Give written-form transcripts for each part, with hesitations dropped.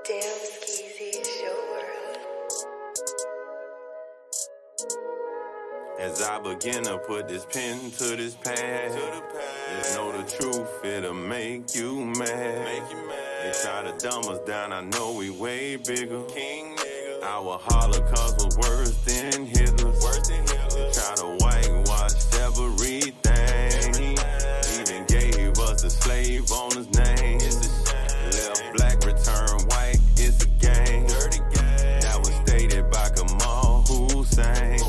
Damn, Skeezy, it's your world. As I begin to put this pen to this pad, just know the truth, it'll make you mad. They try to dumb us down, I know we way bigger. Our Holocaust was worse than Hitler's. They try to whitewash everything. Even gave us a slave owner's name. Left black, return white, it's a game. That was stated by Kamal Hussein.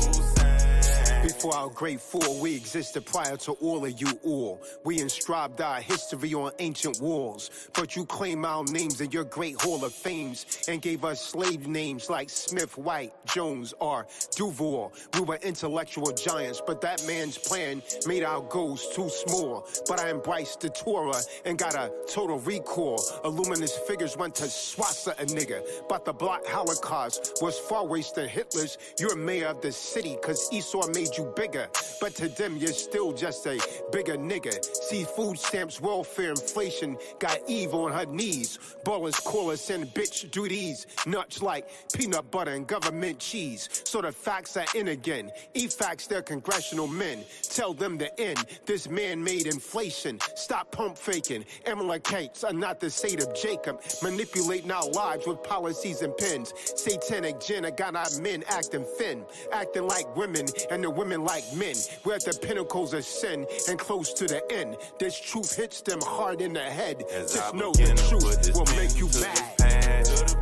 Before our great fall, we existed prior to all of you all. We inscribed our history on ancient walls. But you claim our names in your great hall of fames and gave us slave names like Smith, White, Jones, or Duval. We were intellectual giants, but that man's plan made our goals too small. But I embraced the Torah and got a total recall. Illuminous figures went to swassa a nigga. But the Black Holocaust was far worse than Hitler's. You're mayor of the city cause Esau made you bigger, but to them you're still just a bigger nigga. See, food stamps, welfare, inflation got Eve on her knees. Ballers call us in bitch duties, nuts like peanut butter and government cheese. So the facts are in again. E-facts, they're congressional men. Tell them to end this man-made inflation. Stop pump faking. Amalekites are not the seed of Jacob, manipulating our lives with policies and pens. Satanic gin, I got our men acting thin, acting like women and the women like men. We're at the pinnacles of sin and close to the end. This truth hits them hard in the head. Just know the truth will make you mad. Just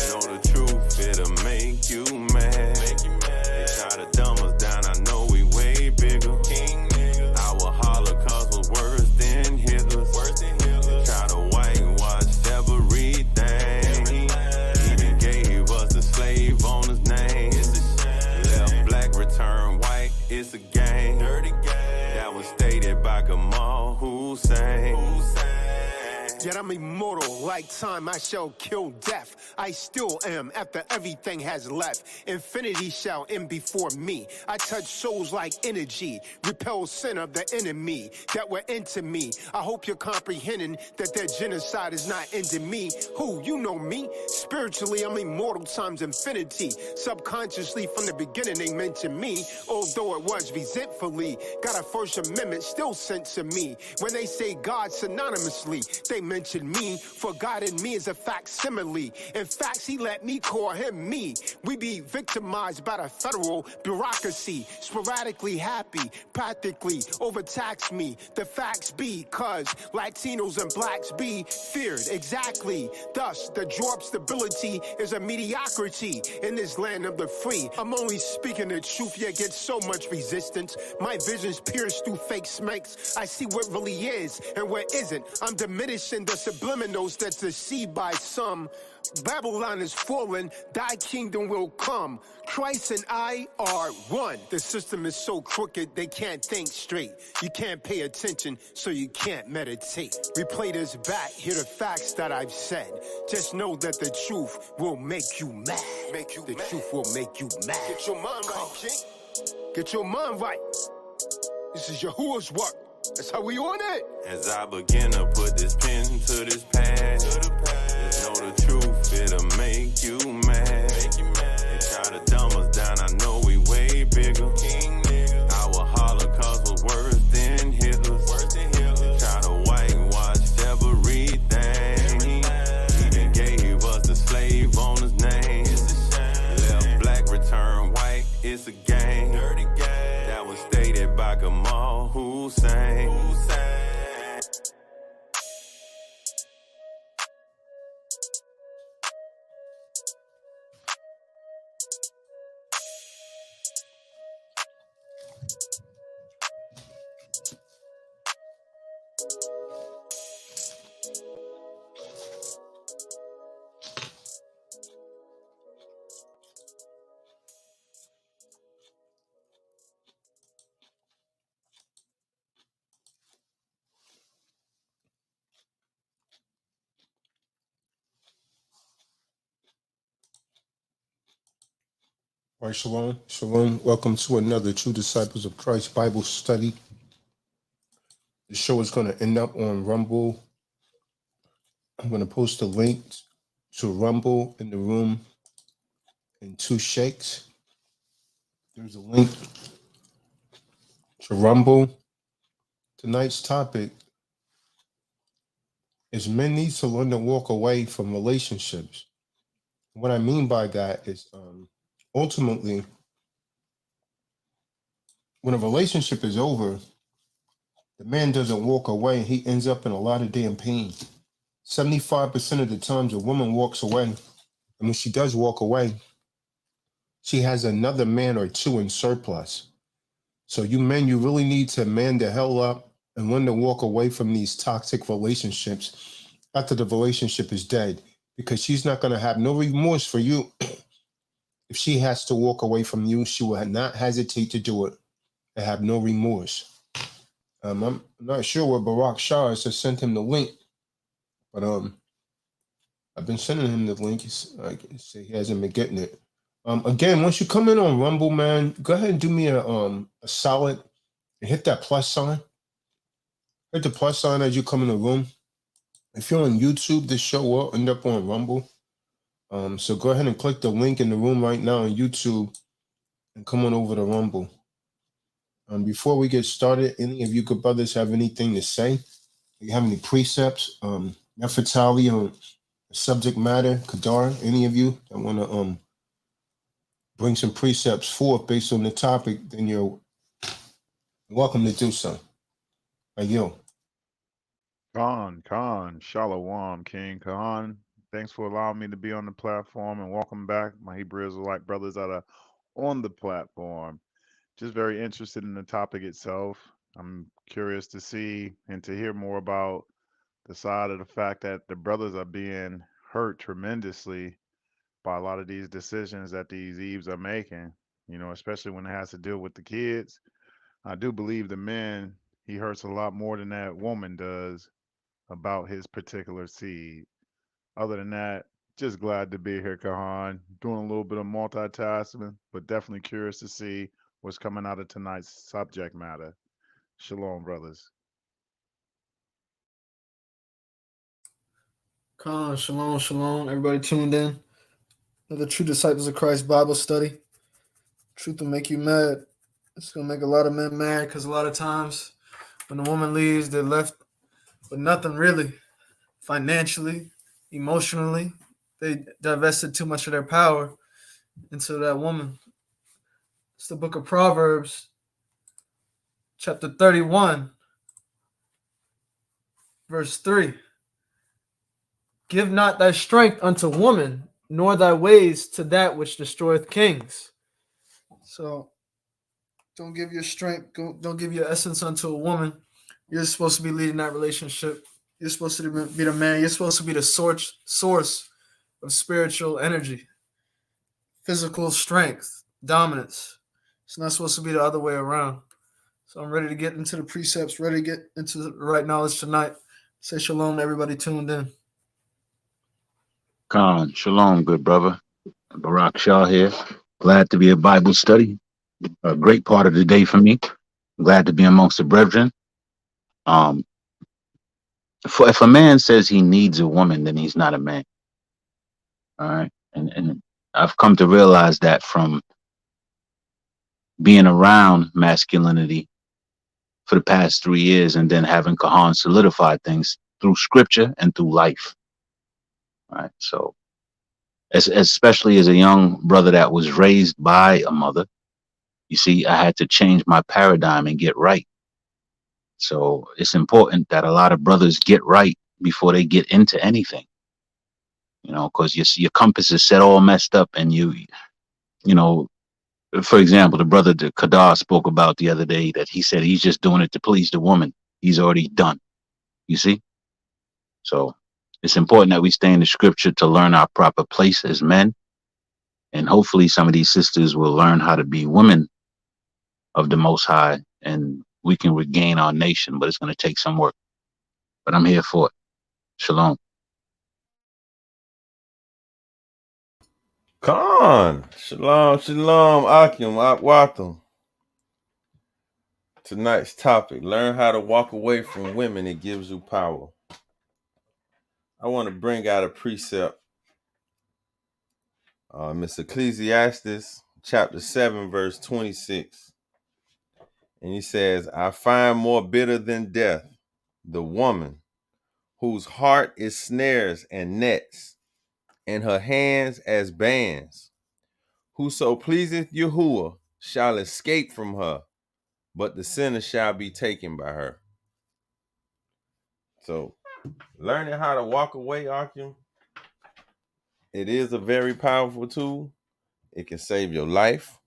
know the truth, it'll make you mad. They try to dumb us down, I know we way bigger. Our Holocaust was worse than Hitler's. They try to whitewash everything. Even gave us a slave owner's name. Left black, return white, it's a game. That was stated by Kamal Hussein. Yet I'm immortal, like time I shall kill death. I still am after everything has left. Infinity shall end before me. I touch souls like energy, repel sin of the enemy that were into me. I hope you're comprehending that their genocide is not ending me. Who, you know me? Spiritually, I'm immortal times infinity. Subconsciously, from the beginning, they mentioned me, although it was resentfully. Got a First Amendment still sent to me. When they say God synonymously, they mention me, for God in me is a facsimile. In fact, he let me call him me. We be victimized by the federal bureaucracy, sporadically happy, practically overtax me. The facts be, cause Latinos and blacks be feared, exactly. Thus, the drop stability is a mediocrity in this land of the free. I'm only speaking the truth, yet get so much resistance. My vision's pierced through fake smokes. I see what really is and what isn't. I'm diminishing the subliminals that's deceived by some. Babylon is fallen, thy kingdom will come. Christ and I are one. The system is so crooked, they can't think straight. You can't pay attention, so you can't meditate. Replay this back, hear the facts that I've said. Just know that the truth will make you mad. The truth will make you mad. Get your mind right, King. Get your mind right. This is Yahuwah's work. That's how we on it. As I begin to put this pen to this pad, just know the truth, it'll make you mad. They try to dumb us down, I know we way bigger. Our Holocaust was worse than Hitler's. They try to whitewash everything. Even gave us a slave owner's name. Left black, return white, it's a game. That was stated by Kamal Hussein. All right, shalom, shalom. Welcome to another True Disciples of Christ Bible study. The show is going to end up on Rumble. I'm going to post a link to Rumble in the room in 2 shakes. There's a link to Rumble. Tonight's topic is men need to learn to walk away from relationships. What I mean by that is ultimately, when a relationship is over, the man doesn't walk away. He ends up in a lot of damn pain. 75% of the times a woman walks away, and when she does walk away, she has another man or two in surplus. So you men, you really need to man the hell up and learn to walk away from these toxic relationships after the relationship is dead, because she's not going to have no remorse for you. If she has to walk away from you, she will not hesitate to do it and have no remorse. I'm not sure where Barack Shah is. I sent him the link, but I've been sending him the link. He hasn't been getting it. Again, once you come in on Rumble, man, go ahead and do me a solid and hit that plus sign. Hit the plus sign as you come in the room. If you're on YouTube, this show will end up on Rumble. So go ahead and click the link in the room right now on YouTube and come on over to Rumble. Before we get started, any of you good brothers have anything to say? Do you have any precepts? Nefertali on subject matter, Kadar, any of you that want to bring some precepts forth based on the topic, then you're welcome to do so. Yo. Khan, Shalom, King Khan. Thanks for allowing me to be on the platform, and welcome back, my Hebrew Israelite brothers that are on the platform. Just very interested in the topic itself. I'm curious to see and to hear more about the side of the fact that the brothers are being hurt tremendously by a lot of these decisions that these Eves are making, especially when it has to deal with the kids. I do believe the men, he hurts a lot more than that woman does about his particular seed. Other than that, just glad to be here, Kahan. Doing a little bit of multitasking, but definitely curious to see what's coming out of tonight's subject matter. Shalom, brothers. Khan, shalom. Everybody tuned in. Another True Disciples of Christ Bible study. Truth will make you mad. It's going to make a lot of men mad because a lot of times when a woman leaves, they're left with nothing really. Financially, emotionally, they divested too much of their power into that woman. It's the book of Proverbs, chapter 31, verse 3. Give not thy strength unto woman, nor thy ways to that which destroyeth kings. So don't give your strength, don't give your essence unto a woman. You're supposed to be leading that relationship. You're supposed to be the man. You're supposed to be the source of spiritual energy, physical strength, dominance. It's not supposed to be the other way around. So I'm ready to get into the precepts, ready to get into the right knowledge tonight. Say shalom to everybody tuned in. Khan, shalom, good brother. Barack Shah here. Glad to be a Bible study. A great part of the day for me. Glad to be amongst the brethren. If a man says he needs a woman, then he's not a man. All right. And I've come to realize that from being around masculinity for the past 3 years and then having Kahan solidify things through scripture and through life. All right. So especially as a young brother that was raised by a mother, you see, I had to change my paradigm and get right. So it's important that a lot of brothers get right before they get into anything, because your compass is set all messed up, and for example, the brother that Kadar spoke about the other day, that he said he's just doing it to please the woman. He's already done. You see? So it's important that we stay in the scripture to learn our proper place as men. And hopefully some of these sisters will learn how to be women of the Most High, and we can regain our nation, but it's going to take some work. But I'm here for it. Shalom. Khan, shalom, Akim, Akwatham. Tonight's topic, learn how to walk away from women. It gives you power. I want to bring out a precept It's Ecclesiastes chapter 7, verse 26. And he says, I find more bitter than death the woman whose heart is snares and nets, and her hands as bands. Whoso pleaseth Yahuwah shall escape from her, but the sinner shall be taken by her. So, learning how to walk away, Akim, it is a very powerful tool. It can save your life,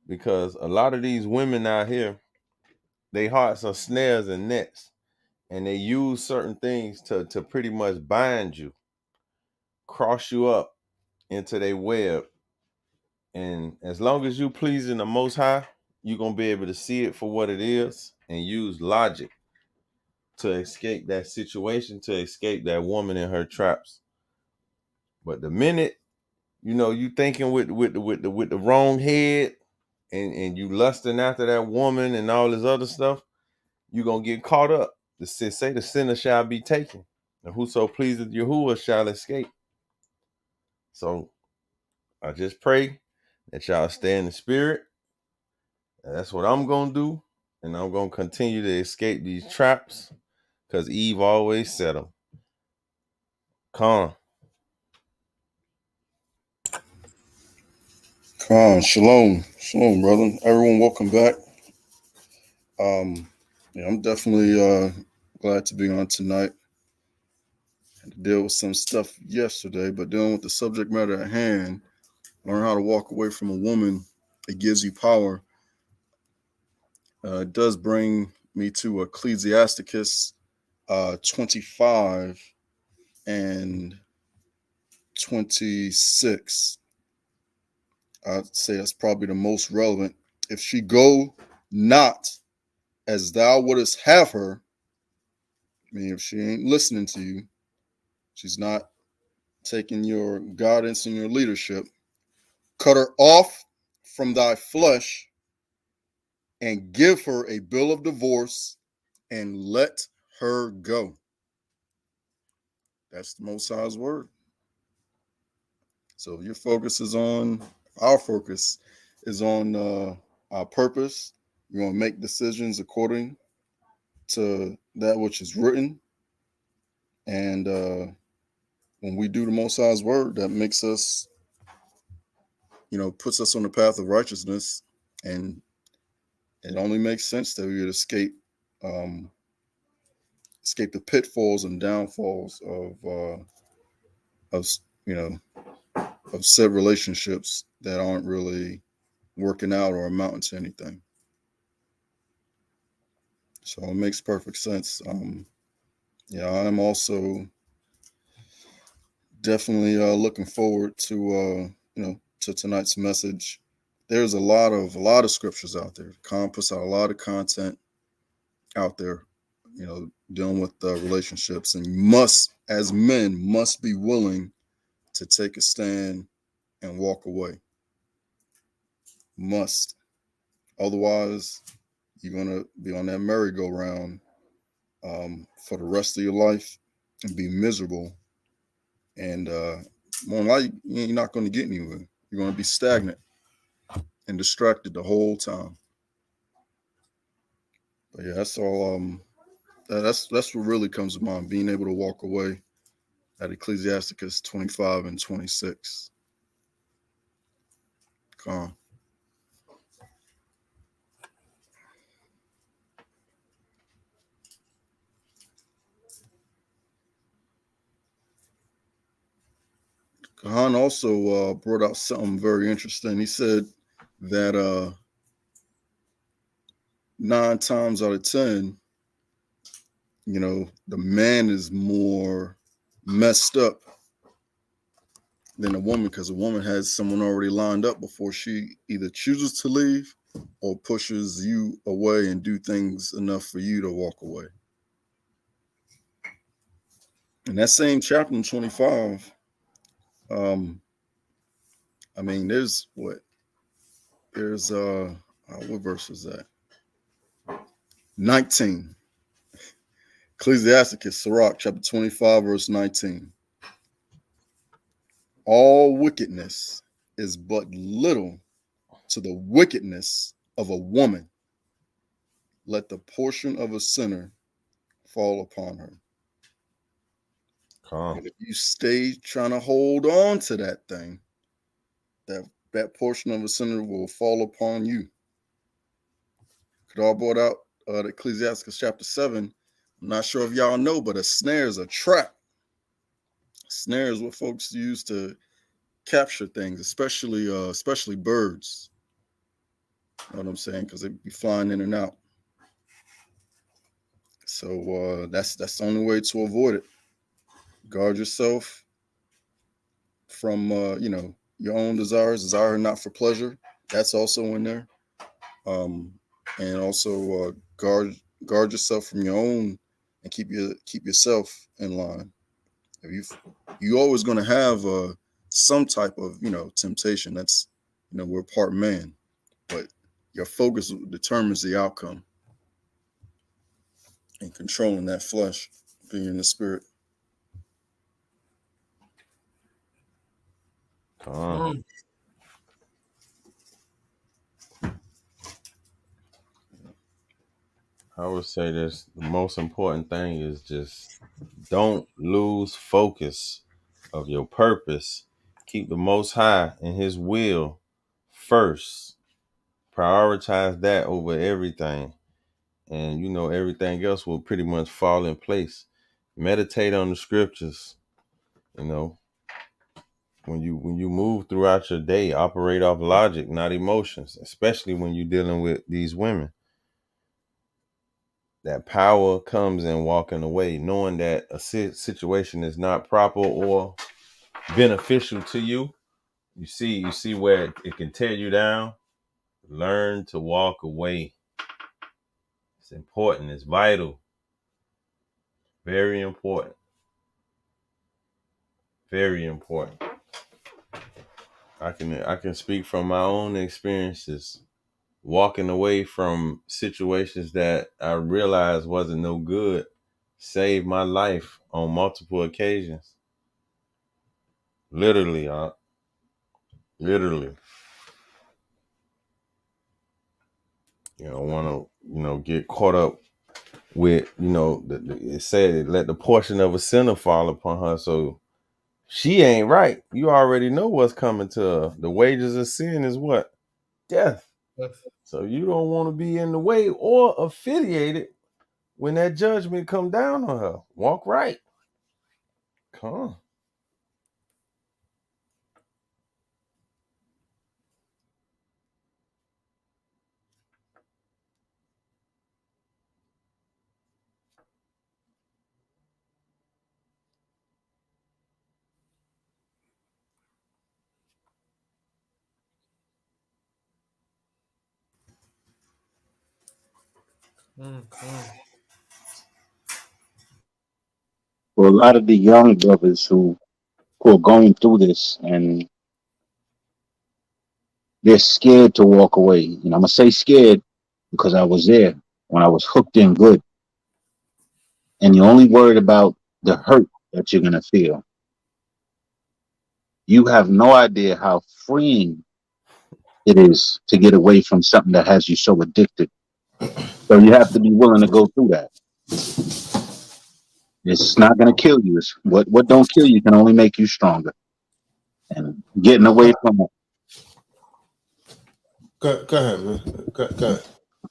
because a lot of these women out here, their hearts are snares and nets, and they use certain things to pretty much bind you, cross you up into their web. And as long as you pleasing the Most High, you're going to be able to see it for what it is and use logic to escape that situation, to escape that woman in her traps. But the minute, you thinking with the wrong head, and you lusting after that woman and all this other stuff, you're going to get caught up. The sinner shall be taken, and whoso pleaseth Yahuwah shall escape. So I just pray that y'all stay in the spirit. And that's what I'm going to do. And I'm going to continue to escape these traps, because Eve always said them. Khan. Shalom, brother. Everyone, welcome back. I'm definitely glad to be on tonight. Had to deal with some stuff yesterday, but dealing with the subject matter at hand, learn how to walk away from a woman. It gives you power. It does bring me to Ecclesiasticus 25 and 26. I'd say that's probably the most relevant. If she go not as thou wouldest have her, I mean, if she ain't listening to you, she's not taking your guidance and your leadership, cut her off from thy flesh and give her a bill of divorce and let her go. That's the Most High's word. So your focus is on, our focus is on our purpose. You're going to make decisions according to that which is written. And when we do the Most High's word, that makes us, puts us on the path of righteousness. And it only makes sense that we would escape the pitfalls and downfalls of said relationships that aren't really working out or amounting to anything. So it makes perfect sense. I'm also definitely looking forward to to tonight's message. There's a lot of scriptures out there. Khan puts out a lot of content out there, dealing with relationships, and as men, must be willing to take a stand and walk away. Must. Otherwise, you're going to be on that merry-go-round for the rest of your life and be miserable. And more than likely, you're not going to get anywhere. You're going to be stagnant and distracted the whole time. But yeah, that's all. That's what really comes to mind, being able to walk away at Ecclesiasticus 25 and 26. Khan. Khan also brought out something very interesting. He said that 9 times out of 10, the man is more messed up than a woman, because a woman has someone already lined up before she either chooses to leave or pushes you away and do things enough for you to walk away. In that same chapter in 25, there's what verse is that? 19. Ecclesiasticus, Sirach, chapter 25, verse 19. all wickedness is but little to the wickedness of a woman. Let the portion of a sinner fall upon her. Calm. But if you stay trying to hold on to that thing, that portion of a sinner will fall upon you. Could all brought out the Ecclesiastes chapter 7. I'm not sure if y'all know, but a snare is a trap. A snare is what folks use to capture things, especially birds. You know what I'm saying? Because they be flying in and out. So that's the only way to avoid it. Guard yourself from your own desires. Desire not for pleasure. That's also in there. And also guard yourself from your own, and keep yourself in line. If you always going to have some type of temptation. That's we're part man, but your focus determines the outcome. And controlling that flesh, being in the spirit. Calm. I would say this: the most important thing is just don't lose focus of your purpose. Keep the Most High and His will first. Prioritize that over everything, and everything else will pretty much fall in place. Meditate on the scriptures. When you move throughout your day, operate off logic, not emotions, especially when you're dealing with these women. That power comes in walking away, knowing that a situation is not proper or beneficial to you. You see where it can tear you down. Learn to walk away. It's important. It's vital. Very important. Very important. I can speak from my own experiences, walking away from situations that I realized wasn't no good, saved my life on multiple occasions. Literally. You don't want to, get caught up with, it said, let the portion of a sinner fall upon her. So she ain't right. You already know what's coming to her. The wages of sin is what? Death. So you don't want to be in the way or affiliated when that judgment come down on her. Walk right. Come on. For a lot of the young brothers who are going through this, and they're scared to walk away. And I'm gonna say scared because I was there when I was hooked in good, and you're only worried about the hurt that you're gonna feel. You have no idea how freeing it is to get away from something that has you so addicted. So you have to be willing to go through that. It's not going to kill you. It's what don't kill you can only make you stronger. And getting away from it. Go ahead, man. Go ahead.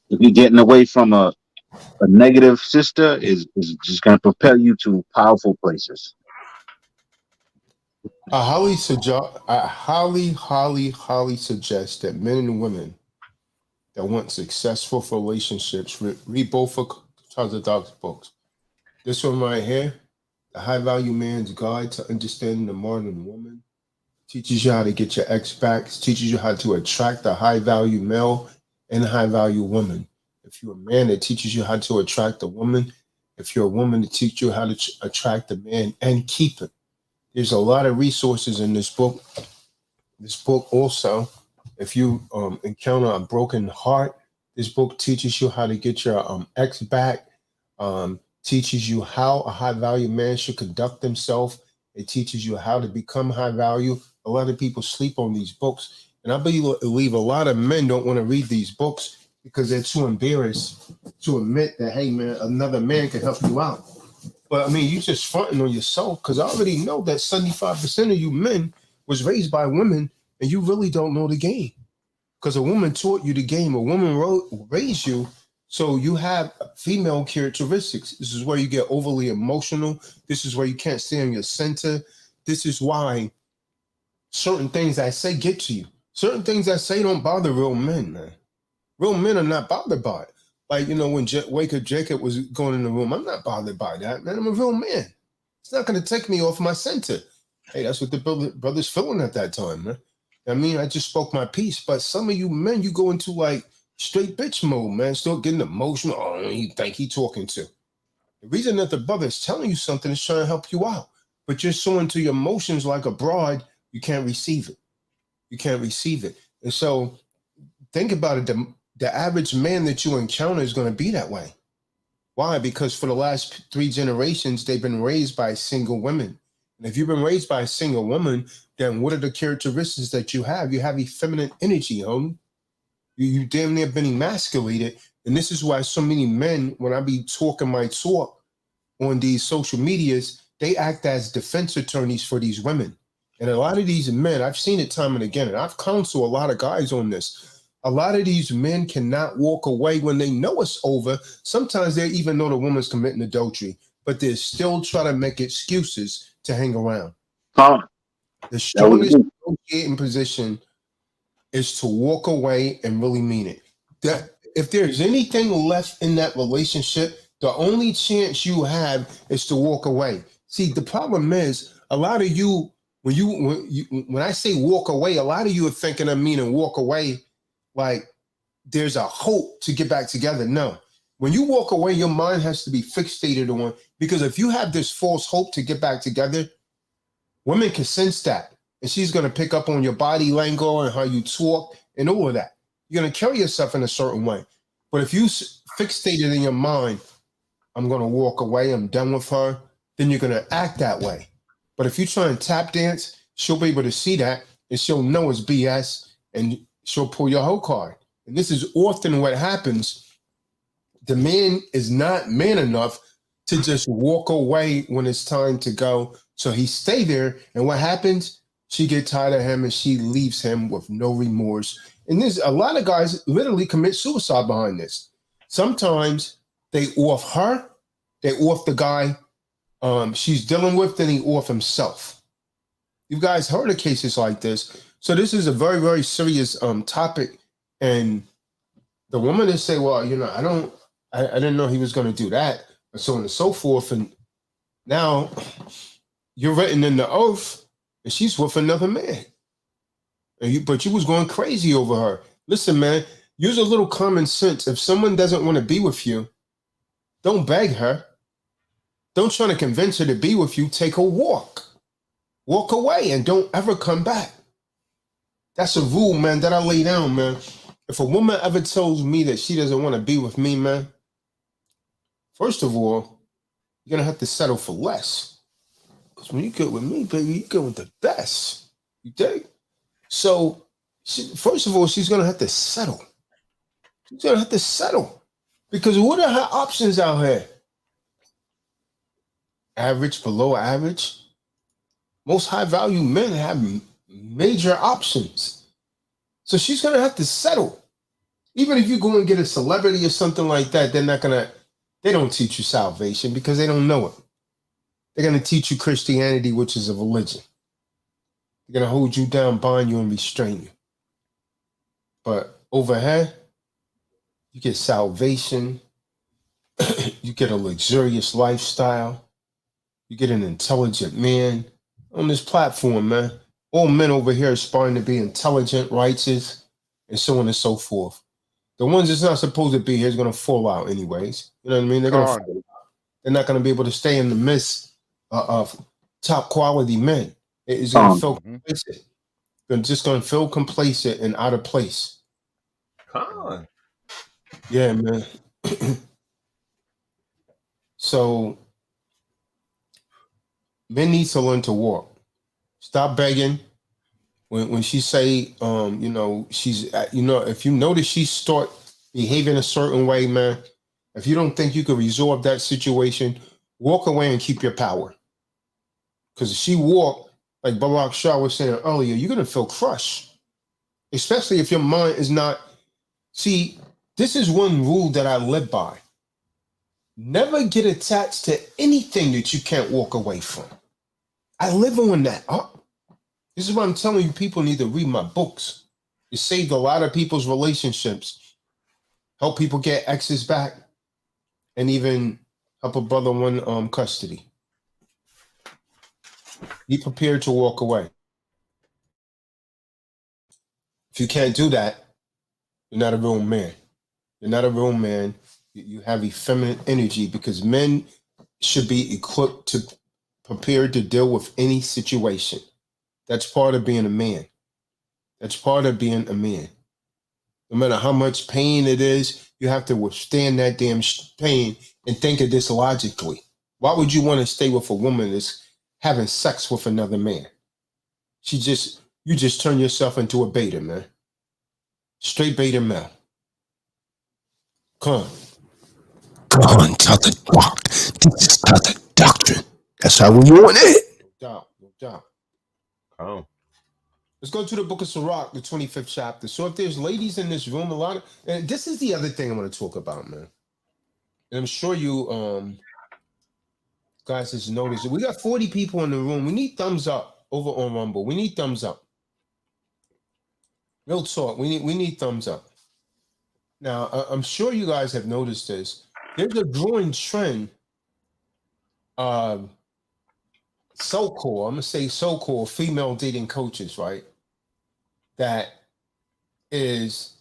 If you're getting away from a negative sister is just going to propel you to powerful places. I highly suggest that men and women that want successful relationships read both of Charles Dock's books. This one right here, The High Value Man's Guide to Understanding the Modern Woman, teaches you how to get your ex back, teaches you how to attract a high value male and a high value woman. If you're a man, it teaches you how to attract a woman. If you're a woman, it teaches you how to attract a man and keep him. There's a lot of resources in this book. This book also, if you encounter a broken heart, this book teaches you how to get your ex back, teaches you how a high value man should conduct himself It teaches you how to become high value. A lot of people sleep on these books. And I believe a lot of men don't want to read these books because they're too embarrassed to admit that, hey, man, another man can help you out. But I mean, you just fronting on yourself because I already know that 75% of you men was raised by women and you really don't know the game because a woman taught you the game. A woman raised you. So you have female characteristics. This is where you get overly emotional. This is where you can't stay in your center. This is why certain things I say get to you. Certain things I say don't bother real men, man. Real men are not bothered by it. Like, you know, when Jacob was going in the room, I'm not bothered by that, man. I'm a real man. It's not going to take me off my center. Hey, that's what the brother's feeling at that time, man. I mean, I just spoke my piece, but some of you men, you go into like straight bitch mode, man. Start getting emotional. Oh, you think he talking to? The reason that the brother is telling you something is trying to help you out, but you're so into your emotions like a broad, you can't receive it. You can't receive it. And so think about it. The average man that you encounter is going to be that way. Why? Because for the last 3 generations, they've been raised by single women. And if you've been raised by a single woman, then what are the characteristics that you have? You have effeminate energy, homie. You damn near been emasculated. And this is why so many men, when I be talking my talk on these social medias, they act as defense attorneys for these women. And a lot of these men, I've seen it time and again, and I've counseled a lot of guys on this. A lot of these men cannot walk away when they know it's over. Sometimes they even know the woman's committing adultery, but they still try to make excuses to hang around. The strongest negotiating position is to walk away and really mean it. That if there's anything left in that relationship, the only chance you have is to walk away. See, the problem is a lot of you, when I say walk away, a lot of you are thinking I mean walk away like there's a hope to get back together. No. When you walk away, your mind has to be fixated on, because if you have this false hope to get back together, women can sense that. And she's going to pick up on your body language and how you talk and all of that. You're going to carry yourself in a certain way. But if you fixate it in your mind, I'm going to walk away, I'm done with her, then you're going to act that way. But if you try and tap dance, she'll be able to see that and she'll know it's BS and she'll pull your hoe card. And this is often what happens. The man is not man enough to just walk away when it's time to go. So he stay there. And what happens? She get tired of him and she leaves him with no remorse. And there's a lot of guys literally commit suicide behind this. Sometimes they off her, they off the guy she's dealing with, then he off himself. You guys heard of cases like this. So this is a very, very serious topic. And the woman is say, well, you know, I didn't know he was going to do that, and so on and so forth. And now you're written in the oath, and she's with another man. But you was going crazy over her. Listen, man, use a little common sense. If someone doesn't want to be with you, don't beg her. Don't try to convince her to be with you. Take a walk. Walk away and don't ever come back. That's a rule, man, that I lay down, man. If a woman ever tells me that she doesn't want to be with me, man, first of all, you're going to have to settle for less. Because when you get with me, baby, you get with the best. You dig? So, first of all, she's going to have to settle. She's going to have to settle. Because what are her options out here? Average, below average. Most high-value men have major options. So she's going to have to settle. Even if you go and get a celebrity or something like that, they don't teach you salvation because they don't know it. They're going to teach you Christianity, which is a religion. They're going to hold you down, bind you, and restrain you. But over here, you get salvation. You get a luxurious lifestyle. You get an intelligent man on this platform, man. All men over here aspiring to be intelligent, righteous, and so on and so forth. The ones that's not supposed to be here is going to fall out anyways. You know what I mean? They're going to fall out. They're not going to be able to stay in the midst of top quality men. It's going to feel complacent. They're just going to feel complacent and out of place. Yeah, man. So Men need to learn to walk. Stop begging. When she say, you know, she's, you know, if you notice she start behaving a certain way, man, if you don't think you can resolve that situation, walk away and keep your power. Because if she walk, like Barack Shah was saying earlier, you're gonna feel crushed, especially if your mind is not. See, this is one rule that I live by. Never get attached to anything that you can't walk away from. I live on that. This is what I'm telling you. People need to read my books. It saved a lot of people's relationships, help people get exes back, and even help a brother win custody. Be prepared to walk away. If you can't do that, you're not a real man. You're not a real man. You have effeminate energy, because men should be equipped to prepared to deal with any situation. That's part of being a man. That's part of being a man. No matter how much pain it is, you have to withstand that damn pain and think of this logically. Why would you want to stay with a woman that's having sex with another man? You just turn yourself into a beta, man. Straight beta male. Come on, tell the doc. This is not the doctrine. That's how we want it. No doubt. Oh. Let's go to the book of Sirach, the 25th chapter. So if there's ladies in this room, and this is the other thing I want to talk about, man. And I'm sure you guys has noticed it. We got 40 people in the room. We need thumbs up over on Rumble. We need thumbs up. Real talk. We need thumbs up. Now, I'm sure you guys have noticed this. There's a growing trend of so-called, I'm going to say so-called female dating coaches, right? That is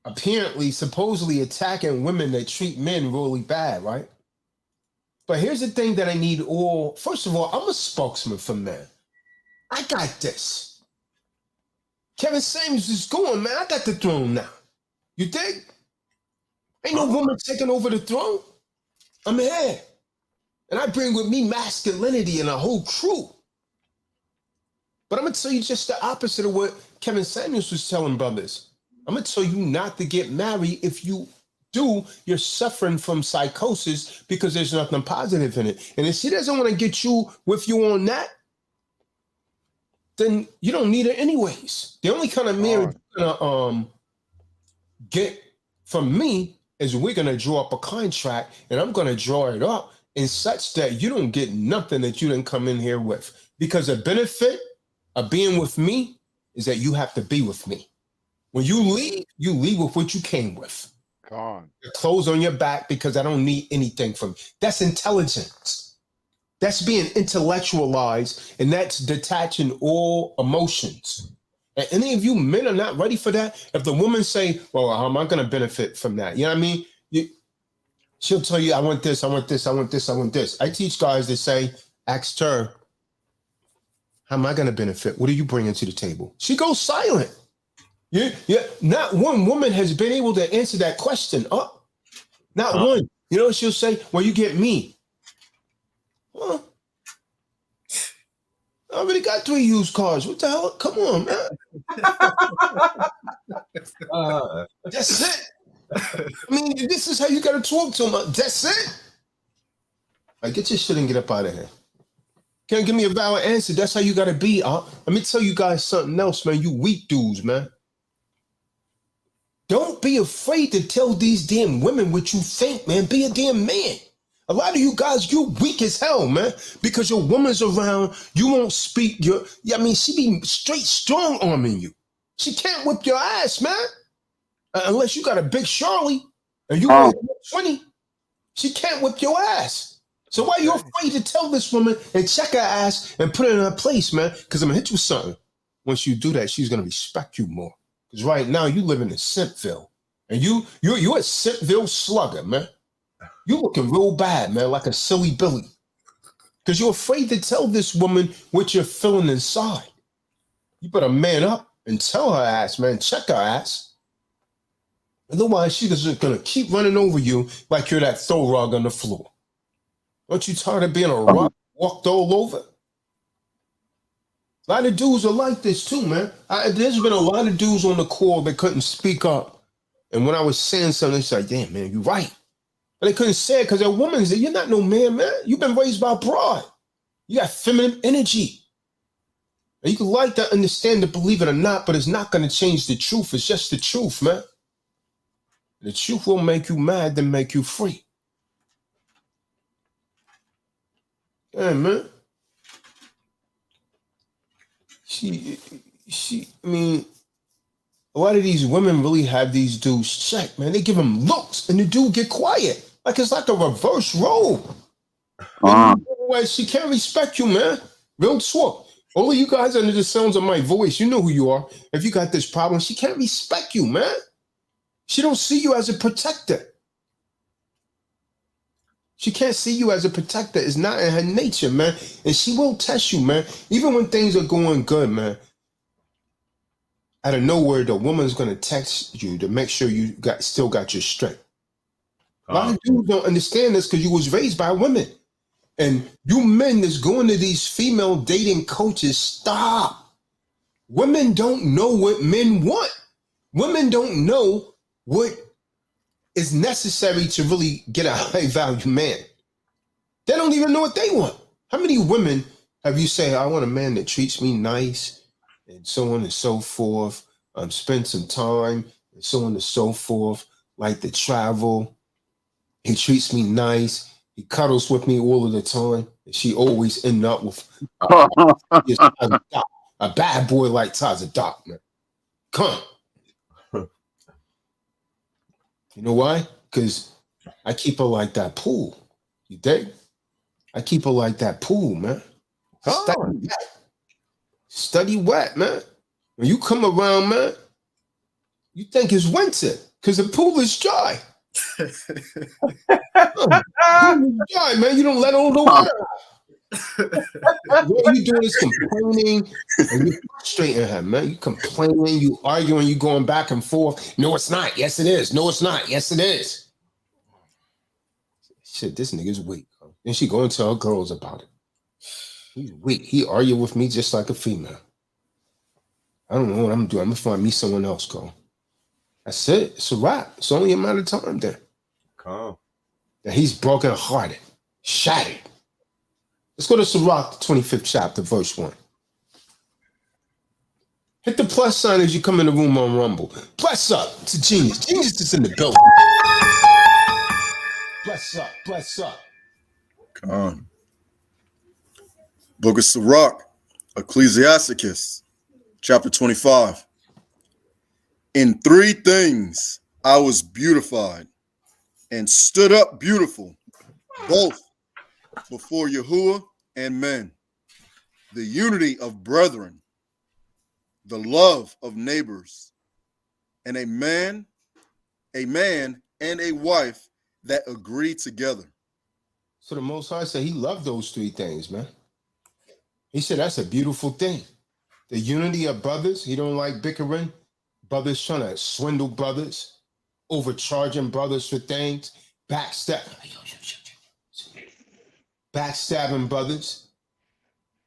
apparently, supposedly attacking women that treat men really bad, right? But here's the thing that I need all. First of all, I'm a spokesman for men. I got this. Kevin Samuels is going, man. I got the throne now. You think? Ain't no woman taking over the throne. I'm here. And I bring with me masculinity and a whole crew. But I'm going to tell you just the opposite of what Kevin Samuels was telling brothers. I'm going to tell you not to get married. If you do, you're suffering from psychosis because there's nothing positive in it. And if she doesn't want to get you with you on that, then you don't need it anyways. The only kind of marriage you're going to get from me is we're going to draw up a contract, and I'm going to draw it up in such that you don't get nothing that you didn't come in here with. Because the benefit of being with me is that you have to be with me. When you leave with what you came with. Your clothes on your back, because I don't need anything from you. That's intelligence. That's being intellectualized, and that's detaching all emotions. And any of you men are not ready for that. If the woman say, well, how am I going to benefit from that? You know what I mean? She'll tell you, I want this, I want this, I want this, I want this. I teach guys to say, ask her, how am I going to benefit? What are you bringing to the table? She goes silent. Yeah. Not one woman has been able to answer that question. Not one. You know, she'll say, well, you get me. Well, I already got 3 used cars. What the hell? Come on, man. That's it. I mean, this is how you got to talk to them. That's it. Like, get your shit and get up out of here. Can't give me a valid answer. That's how you got to be. Let me tell you guys something else, man. You weak dudes, man. Don't be afraid to tell these damn women what you think, man. Be a damn man. A lot of you guys, you're weak as hell, man. Because your woman's around, you won't speak. She be straight strong arming you. She can't whip your ass, man. Unless you got a big Charlie and you weigh 20, she can't whip your ass. So why are you afraid to tell this woman and check her ass and put her in her place, man? Because I'm going to hit you with something. Once you do that, she's going to respect you more. Because right now, you living in Simpville. And you're a Simpville slugger, man. You looking real bad, man, like a silly Billy. Because you're afraid to tell this woman what you're feeling inside. You better man up and tell her ass, man, check her ass. Otherwise, she's just going to keep running over you like you're that throw rug on the floor. Aren't you tired of being a rock walked all over. A lot of dudes are like this too, man. There's been a lot of dudes on the call that couldn't speak up. And when I was saying something, it's like, damn, man, you're right. But they couldn't say it because a woman said, you're not no man, man. You've been raised by a broad. You got feminine energy. And you can like that, understand it, believe it or not, but it's not going to change the truth. It's just the truth, man. The truth will make you mad than make you free. Yeah, man. I mean, a lot of these women really have these dudes checked, man. They give them looks and the dude get quiet. Like it's like a reverse role. She can't respect you, man. Real talk. All of you guys under the sounds of my voice, you know who you are. If you got this problem, she can't respect you, man. She don't see you as a protector. She can't see you as a protector. It's not in her nature, man. And she will test you, man. Even when things are going good, man. Out of nowhere, the woman's going to text you to make sure you still got your strength. A lot of dudes don't understand this because you was raised by women. And you men that's going to these female dating coaches, stop. Women don't know what men want. Women don't know what is necessary to really get a high value man. They don't even know what they want. How many women have you say, I want a man that treats me nice and so on and so forth, spend some time and so on and so forth, like to travel. He treats me nice. He cuddles with me all of the time. And she always end up with a bad boy like Taza Doc, man. Come. You know why? Because I keep her like that pool. You dig? I keep her like that pool, man. Study wet, man. When you come around, man, you think it's winter because the pool is dry. Pool is dry, man. You don't let all the water out. What you doing is complaining and you frustrating her, man. You complaining, you arguing, you going back and forth. No, it's not. Yes, it is. No, it's not. Yes, it is. Shit, this nigga's weak. Then she go and tell her girls about it. He's weak. He argue with me just like a female. I don't know what I'm doing. I'm gonna find me someone else, girl. That's it. It's a wrap. It's only a matter of time then. Calm. That he's broken hearted, shattered. Let's go to Sirach, the 25th chapter, verse 1. Hit the plus sign as you come in the room on Rumble. Bless up to Genius. Genius is in the building. Bless up, bless up. Come on. Book of Sirach, Ecclesiasticus, chapter 25. In 3 things I was beautified and stood up beautiful, both before Yahuwah and men, the unity of brethren, the love of neighbors, and a man and a wife that agree together. So the Most High said he loved those 3 things, man. He said that's a beautiful thing. The unity of brothers. He don't like bickering. Brothers trying to swindle brothers, overcharging brothers for things, backstabbing brothers.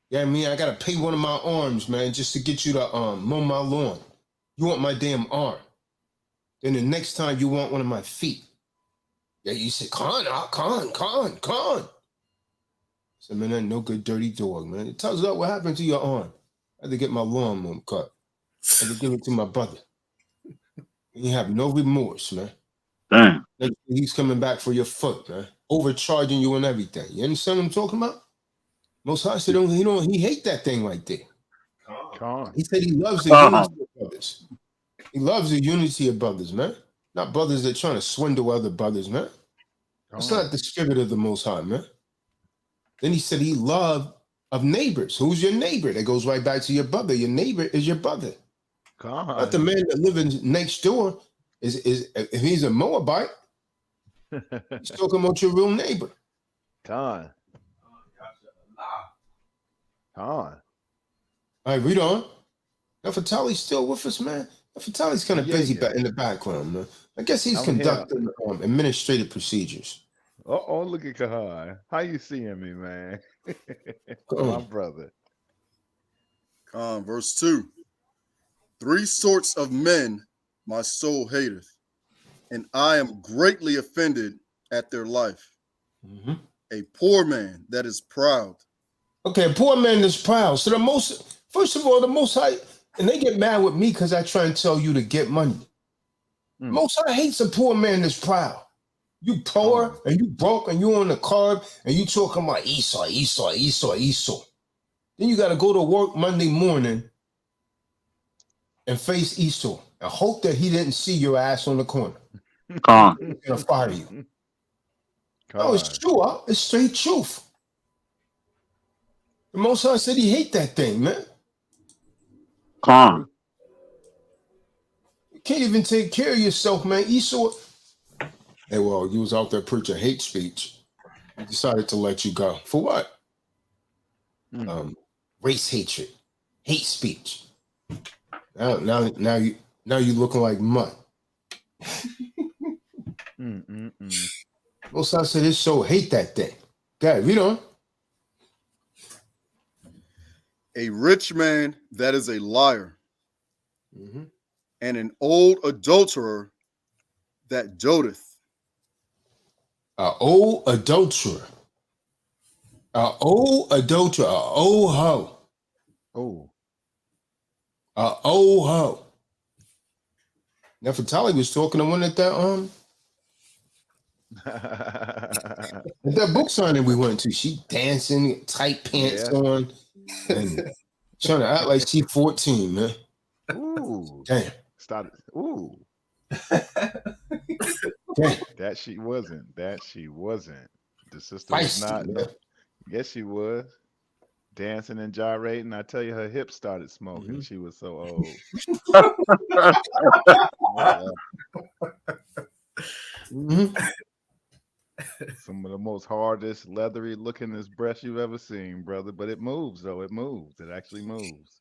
Yeah, I mean, I gotta pay one of my arms, man, just to get you to mow my lawn. You want my damn arm. Then the next time you want one of my feet. Yeah, you say, Khan. I said, man, that no good dirty dog, man. It tells us what happened to your arm. I had to get my lawnmower cut. I had to give it to my brother. You have no remorse, man. Damn. He's coming back for your foot, man. Overcharging you and everything. You understand what I'm talking about? Most High said he hate that thing right there. He said he loves the unity of brothers. He loves the unity of brothers, man. Not brothers that trying to swindle other brothers, man. That's not the spirit of the Most High, man. Then he said he loved of neighbors. Who's your neighbor? That goes right back to your brother. Your neighbor is your brother. Not the man that lives next door. Is if he's a Moabite, he's talking about your real neighbor. All right, read on. Now Fatali's still with us, man. Fatali's kind of busy back in the background, man. I guess he's conducting administrative procedures. Oh, look at Kahan. How you seeing me, man? My brother. Verse 2. 3 sorts of men my soul hateth, and I am greatly offended at their life. Mhm. A poor man that is proud. Okay, poor man is proud. So first of all, the Most High, and they get mad with me because I try and tell you to get money. Mm. Most High hates a poor man that's proud. You poor and you broke and you on the carb and you talking about Esau. Then you got to go to work Monday morning and face Esau and hope that he didn't see your ass on the corner. Con. He's gonna fire you. No, it's true. It's straight truth. The Most High said he hate that thing, man. Con. You can't even take care of yourself, man. Esau. Hey, well, you was out there preaching hate speech. He decided to let you go. For what? Race hatred, hate speech. Now you looking like mud. Most I said this show hate that thing. God, read on. A rich man that is a liar, Mm-hmm. and an old adulterer that doteth. An old adulterer. An old adulterer. An old hoe. Oh. An old hoe. Nefertali was talking to one at that book signing we went to. She dancing, tight pants on, and trying to act like she 14, man. Ooh. Damn. Started. Ooh. Damn. That she wasn't. The sister Feisty, was not. man. Yes, she was. Dancing and gyrating. I tell you, her hips started smoking. Mm-hmm. She was so old. Mm-hmm. Some of the most hardest, leathery lookingest breasts you've ever seen, brother. But it moves, though. It moves. It actually moves.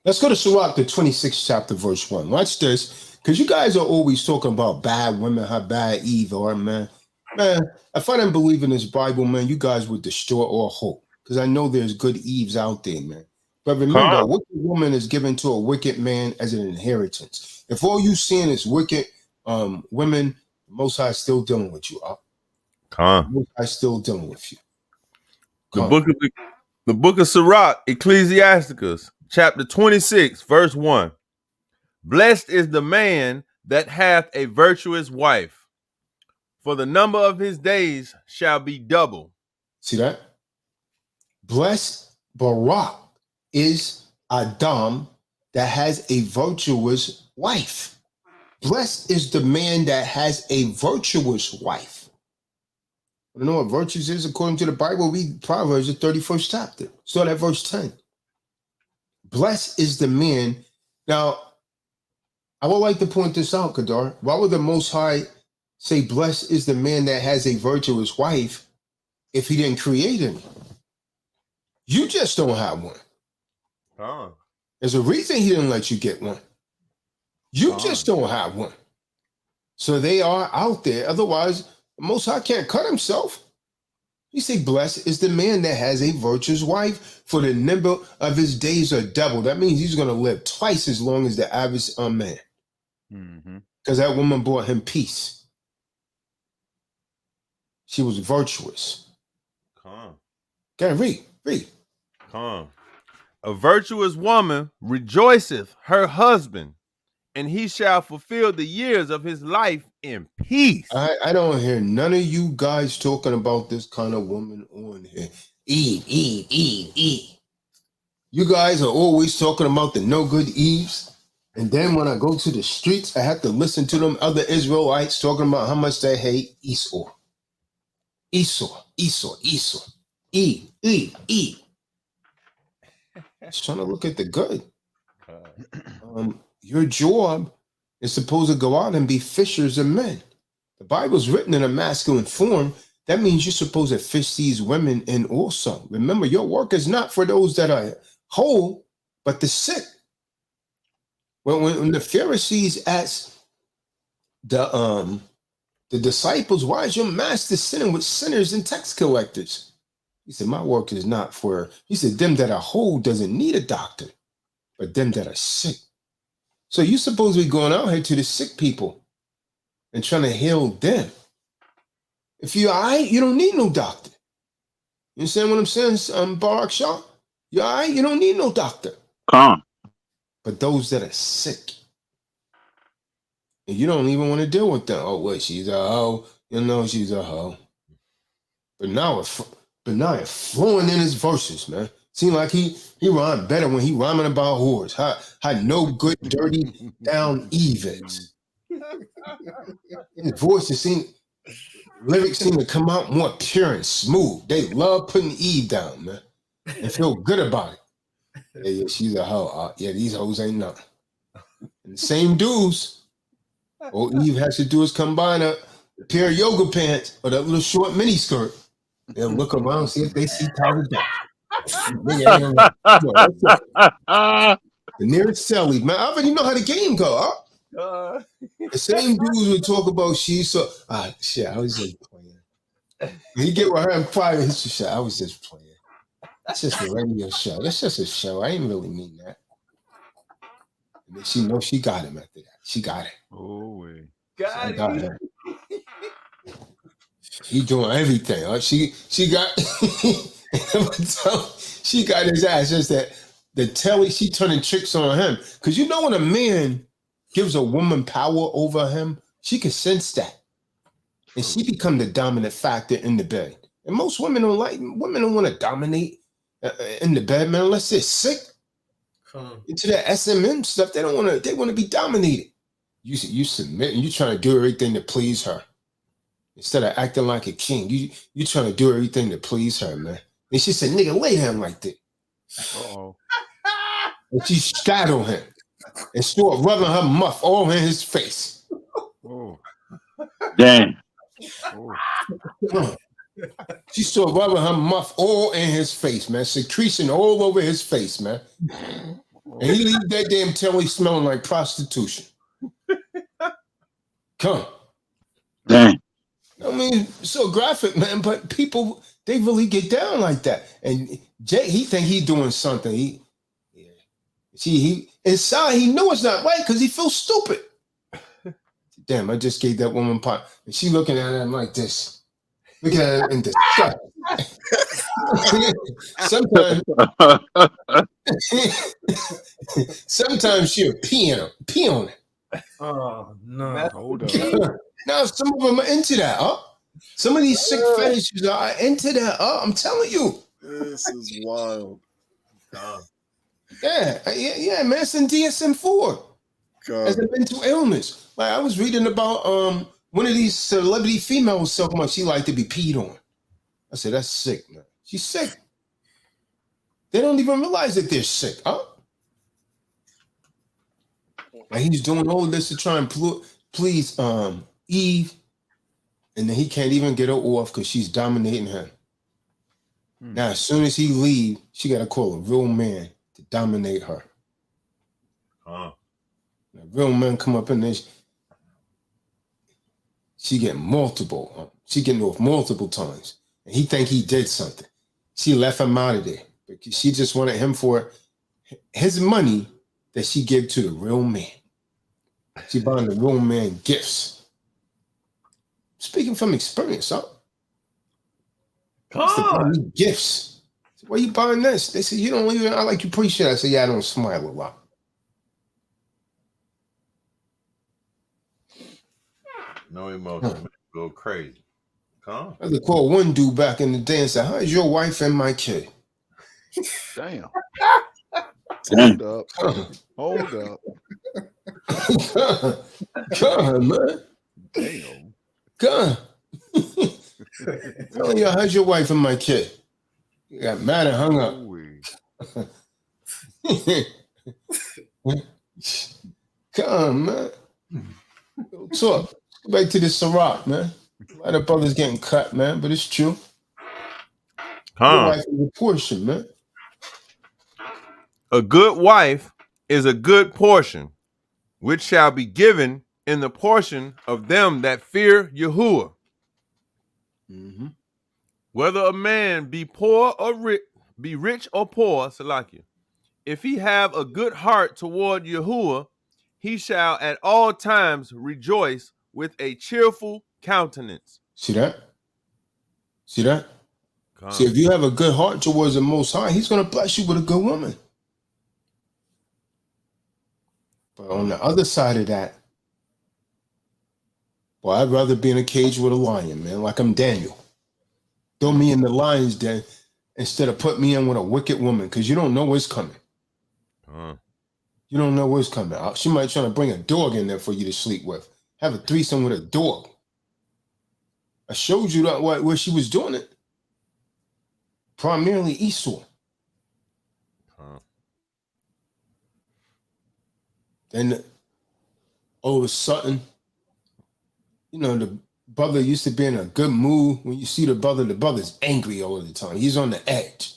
Let's go to Sirach, the 26th chapter, verse 1. Watch this, because you guys are always talking about bad women, how bad Eve are, man. Man, if I didn't believe in this Bible, man, you guys would destroy all hope, because I know there's good Eves out there, man. But remember, a wicked woman is given to a wicked man as an inheritance. If all you seeing is wicked women, the Most High is still dealing with you. The Most High is still dealing with you. The book of Sirach, Ecclesiasticus, chapter 26, verse 1. Blessed is the man that hath a virtuous wife, for the number of his days shall be double. See that? Blessed Barak is Adam that has a virtuous wife. Blessed is the man that has a virtuous wife. You know what virtues is according to the Bible? Read Proverbs, the 31st chapter. Start at verse 10. Blessed is the man. Now, I would like to point this out, Kadar. Why would the Most High say, blessed is the man that has a virtuous wife if he didn't create any? You just don't have one. There's a reason he didn't let you get one. You just don't have one. So they are out there. Otherwise, the Most High can't cut himself. He say, blessed is the man that has a virtuous wife, for the number of his days are double. That means he's going to live twice as long as the average man. Because that woman brought him peace. She was virtuous. Okay, read. A virtuous woman rejoiceth her husband, and he shall fulfill the years of his life in peace. I don't hear none of you guys talking about this kind of woman on here. Eve. You guys are always talking about the no good Eves. And then when I go to the streets, I have to listen to them other Israelites talking about how much they hate Esau. Eve. Just trying to look at the good. Your job is supposed to go out and be fishers of men. The Bible's written in a masculine form. That means you're supposed to fish these women in also. Remember, your work is not for those that are whole, but the sick. When the Pharisees asked the disciples, why is your master sinning with sinners and tax collectors? He said, my work is not for, he said, them that are whole doesn't need a doctor, but them that are sick. So you supposed to be going out here to the sick people and trying to heal them. If you're all right, you don't need no doctor. You understand what I'm saying, Barak Shah? You're all right, you don't need no doctor. Come. But those that are sick, and you don't even want to deal with them. Oh, what? She's a hoe. You know she's a hoe. But now it's flowing in his verses, man. Seems like he rhymed better when he rhyming about whores. How no good, dirty, down Eve is. His voices lyrics seem to come out more pure and smooth. They love putting Eve down, man, and feel good about it. Yeah, she's a hoe. Yeah, these hoes ain't nothing. And the same dudes. All Eve has to do is combine a pair of yoga pants or that little short mini skirt. They'll look around, see if they see Tyler Duff. The nearest celly, man. I already know how the game go, huh? The same dudes would talk about she's so shit. I was just playing. He get with her in private. He's just shit. I was just playing. That's just a radio show. That's just a show. I ain't really mean that. And then she knows she got him after that. She got it. Oh, wait. Got her. He doing everything. Huh? She got she got his ass. Just that the telly, she turning tricks on him. Because you know when a man gives a woman power over him, she can sense that. And she become the dominant factor in the bed. And most women don't want to dominate in the bed, man, unless they're sick. Into that SMM stuff, they want to be dominated. You submit and you trying to do everything to please her. Instead of acting like a king, you trying to do everything to please her, man. And she said, nigga, lay down like that. Uh-oh. And she straddled him and started rubbing her muff all in his face. Oh. Damn. Oh. She started rubbing her muff all in his face, man. Secretion all over his face, man. And he leave that damn telly smelling like prostitution. Come. Damn. I mean, so graphic, man, but people, they really get down like that. And Jay, he think he doing something. He inside, he know it's not right because he feels stupid. Damn, I just gave that woman pot. And she looking at him like this. Looking at him in disgust. Sometimes she'll pee on it. Oh, no. Hold up. Now, some of them are into that, huh? Some of these sick fetishes are into that, huh? I'm telling you. This is wild. Yeah, man. It's in DSM-4 as a mental illness. Like I was reading about one of these celebrity females so much she liked to be peed on. I said, that's sick, man. She's sick. They don't even realize that they're sick, huh? Like he's doing all this to try and please Eve, and then he can't even get her off because she's dominating him. Now, as soon as he leave, she got to call a real man to dominate her. A real man come up in this. She getting multiple. She getting off multiple times, and he think he did something. She left him out of there because she just wanted him for his money that she gave to the real man. She buying the real man gifts. Speaking from experience, huh? Gifts. So why you buying this? They said, you don't even, I like you appreciate it. I said, yeah, I don't smile a lot. No emotion. Go crazy. Calm. I could call one dude back in the day and say, how's your wife and my kid? Damn. Damn. Hold up. God, man. Damn. God. Telling you, how's your wife and my kid? You got mad and hung up. Come on, man. Talk. Go back to the Ciroc, man. A lot of brothers getting cut, man, but it's true. Your wife is a portion, man. A good wife is a good portion, which shall be given in the portion of them that fear Yahuwah. Mm-hmm. Whether a man be poor or be rich or poor, Salakia, if he have a good heart toward Yahuwah, he shall at all times rejoice with a cheerful countenance. See that? See that? Come. See, if you have a good heart towards the Most High, He's going to bless you with a good woman. But on the other side of that, well, I'd rather be in a cage with a lion, man, like I'm Daniel. Throw me in the lion's den instead of put me in with a wicked woman, because you don't know what's coming. You don't know what's coming. She might try to bring a dog in there for you to sleep with. Have a threesome with a dog. I showed you that where she was doing it. Primarily Esau. Then all of a sudden, you know, the brother used to be in a good mood. When you see the brother's angry all the time. He's on the edge.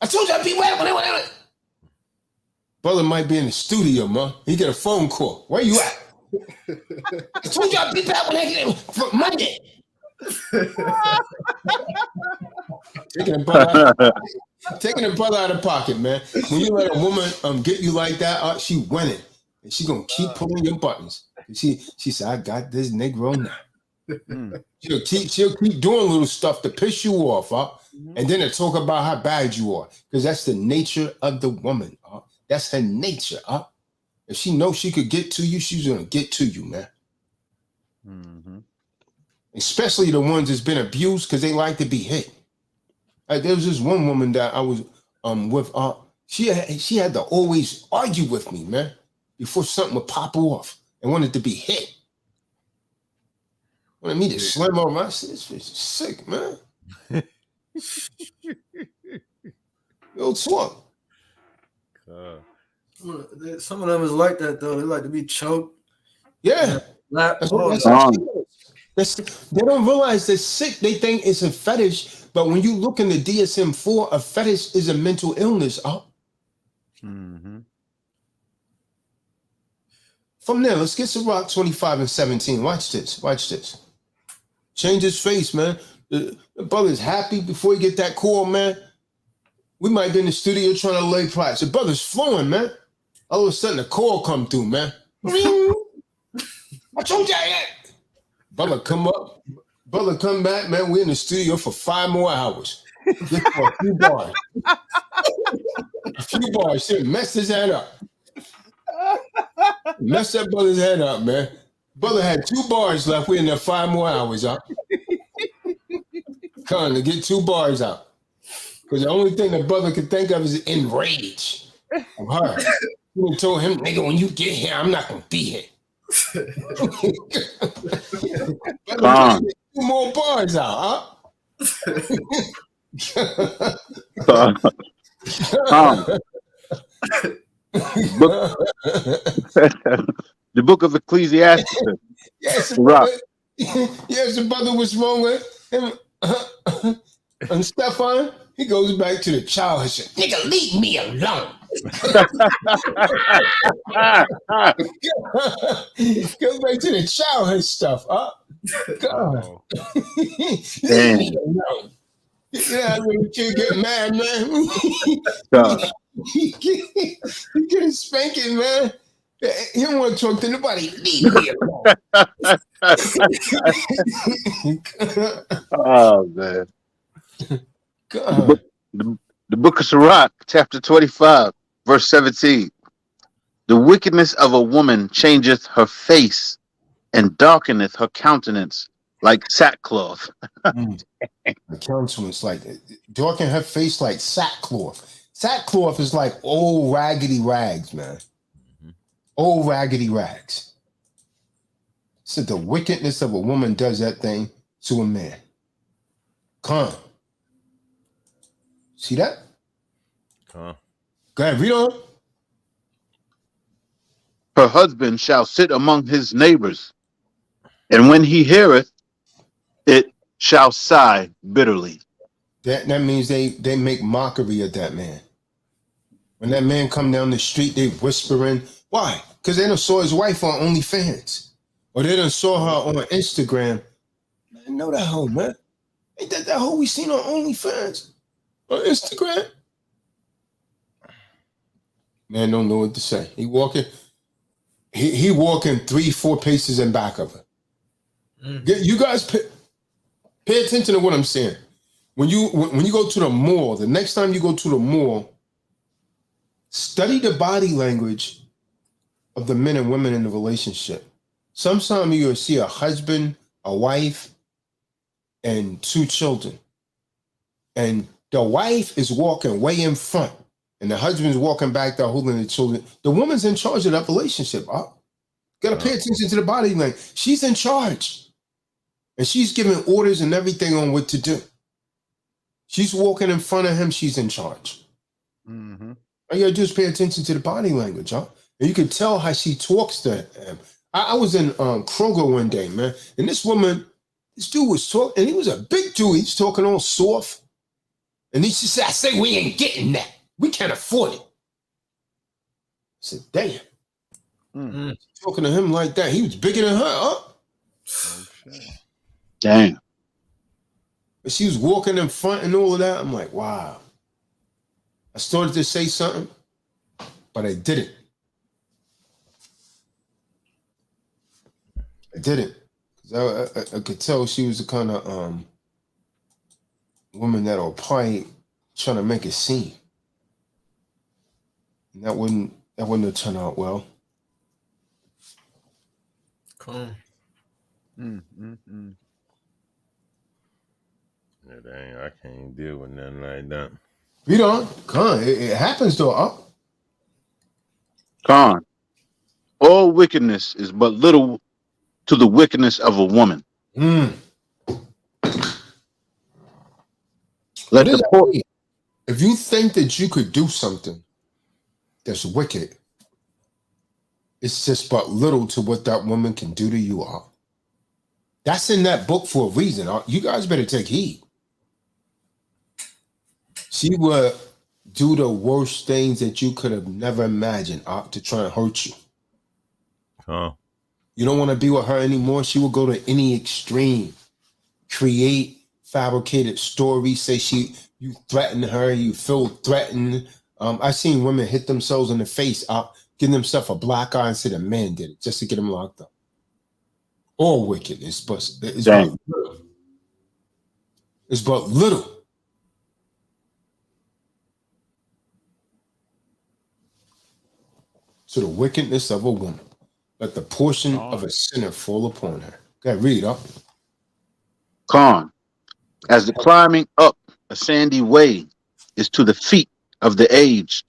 I told you I'd be whatever. Brother might be in the studio, man. He get a phone call. Where you at? I told you I'd be back when I get for Monday. Taking the brother out of pocket, man. When you let a woman get you like that, she winning. And she gonna keep pulling your buttons. She said, I got this Negro now. She'll keep doing little stuff to piss you off, and then to talk about how bad you are. Because that's the nature of the woman. That's her nature. If she knows she could get to you, she's gonna get to you, man. Especially the ones that's been abused, because they like to be hit. There was this one woman that I was with. She had to always argue with me, man, before something would pop off, and wanted to be hit. Wanted me to slam her. I said, this is sick, man. Yo, talk. Some of them is like that though. They like to be choked. Yeah. That's they don't realize they're sick. They think it's a fetish. But when you look in the DSM-4, a fetish is a mental illness. From there, let's get to Rock 25 and 17. Watch this. Change his face, man. The brother's happy before he get that call, man. We might be in the studio trying to lay pipes. The brother's flowing, man. All of a sudden, a call come through, man. I told you that. Brother come back, man. We're in the studio for 5 more hours. Just for a few bars. Shit, mess his head up. Mess that brother's head up, man. Brother had 2 bars left. We're in there 5 more hours, Come to get 2 bars out. Because the only thing the brother could think of is enrage of her. You told him, nigga, when you get here, I'm not going to be here. 2 more bars out, The book of Ecclesiastes. Yes, the brother was wrong with him. And Stefan, he goes back to the childhood shit. Nigga, leave me alone. Goes back to the childhood stuff, God. Leave me alone. Yeah, you get mad, man. He get a spanking, man. He don't want to talk to nobody. Leave me alone. Oh, man. God. The book of Sirach, chapter 25, verse 17. The wickedness of a woman changeth her face and darkeneth her countenance like sackcloth. The countenance like darken her face like sackcloth. Sackcloth is like old raggedy rags, man. Old raggedy rags. So the wickedness of a woman does that thing to a man. Come. See that? Huh. Go ahead, read on. Her husband shall sit among his neighbors, and when he heareth it, shall sigh bitterly. That means they make mockery of that man. When that man come down the street, they whispering. Why? Because they done saw his wife on OnlyFans. Or they done saw her on Instagram. Man, I know that hoe, man. Ain't that hoe we seen on OnlyFans? On Instagram? Man, don't know what to say. He walking 3-4 paces in back of her. You guys pay attention to what I'm saying. When you go to the mall, the next time you go to the mall, study the body language of the men and women in the relationship. Sometimes you'll see a husband, a wife, and 2 children. And the wife is walking way in front, and the husband's walking back there holding the children. The woman's in charge of that relationship. Gotta pay attention to the body language. She's in charge. And she's giving orders and everything on what to do. She's walking in front of him. She's in charge. Mm-hmm. All you gotta do is pay attention to the body language, huh? And you can tell how she talks to him. I was in Kroger one day, man, and this dude was talking, and he was a big dude. He's talking all soft. And he said, I say, we ain't getting that. We can't afford it. I said, damn. Mm-hmm. Talking to him like that. He was bigger than her, huh? Okay. Damn. But she was walking in front and all of that. I'm like, wow. I started to say something, but I didn't. Because I could tell she was the kind of woman that'll probably trying to make a scene. And that wouldn't have turned out well. Cool. Mm-hmm. Yeah, dang, I can't deal with nothing like that. You don't. It happens though. Khan. All wickedness is but little to the wickedness of a woman. What Let does the that poor mean? If you think that you could do something that's wicked, it's just but little to what that woman can do to you. That's in that book for a reason. You guys better take heed. She would do the worst things that you could have never imagined to try and hurt you. Huh. You don't want to be with her anymore. She will go to any extreme, create fabricated stories, say you threaten her, you feel threatened. I've seen women hit themselves in the face, give themselves a black eye and say the man did it just to get them locked up. All wickedness, but it's but little. It's but little. To the wickedness of a woman. Let the portion of a sinner fall upon her. Okay, read up. Khan. As the climbing up a sandy way is to the feet of the aged,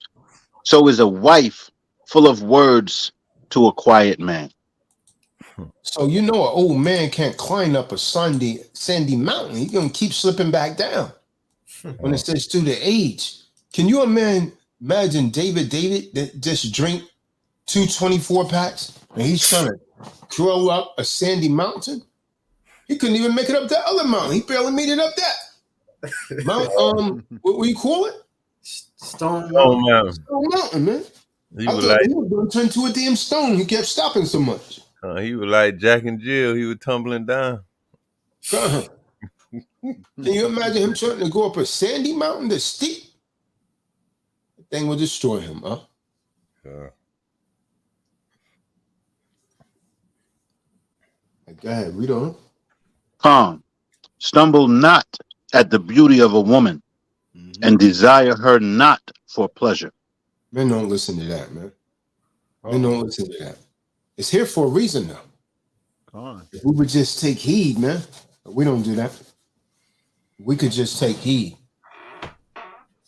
so is a wife full of words to a quiet man. So you know an old man can't climb up a sandy mountain. He's gonna keep slipping back down. When it says to the age. Can you imagine David that just drink 2 24 packs and he's trying to curl up a sandy mountain? He couldn't even make it up that other mountain. He barely made it up that. Mount, what do you call it? Stone Mountain. Stone Mountain, man. He I was thought like, he was going to turn to a damn stone. He kept stopping so much. he was like Jack and Jill. He was tumbling down. Can you imagine him trying to go up a sandy mountain that's steep? That thing will destroy him, huh? Yeah. Go ahead, read on. Khan. Stumble not at the beauty of a woman, and desire her not for pleasure. Men don't listen to that, man. Men don't listen to that. It's here for a reason, though. Khan. If we would just take heed, man. But we don't do that. We could just take heed.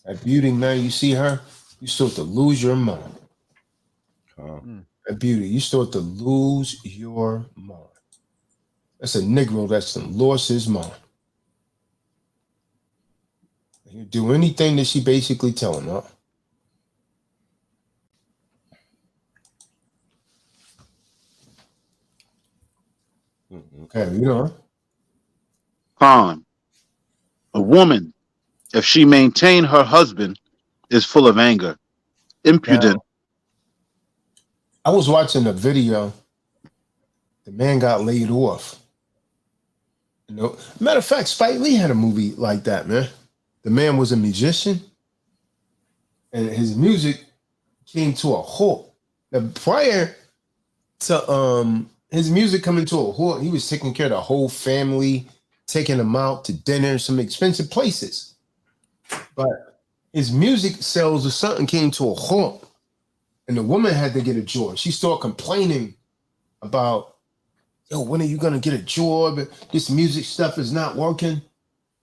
That beauty, man, you see her, you start to lose your mind. That beauty, you start to lose your mind. That's a Negro that's lost his mind. You do anything that she basically tell him, huh? Okay, you know. Khan. A woman, if she maintain her husband, is full of anger, impudent. I was watching a video. The man got laid off. You know, matter of fact, Spike Lee had a movie like that, man. The man was a musician, and his music came to a halt. Now, prior to his music coming to a halt, he was taking care of the whole family, taking them out to dinner, some expensive places. But his music sales or something came to a halt, and the woman had to get a job. She started complaining about, yo, when are you gonna get a job? This music stuff is not working.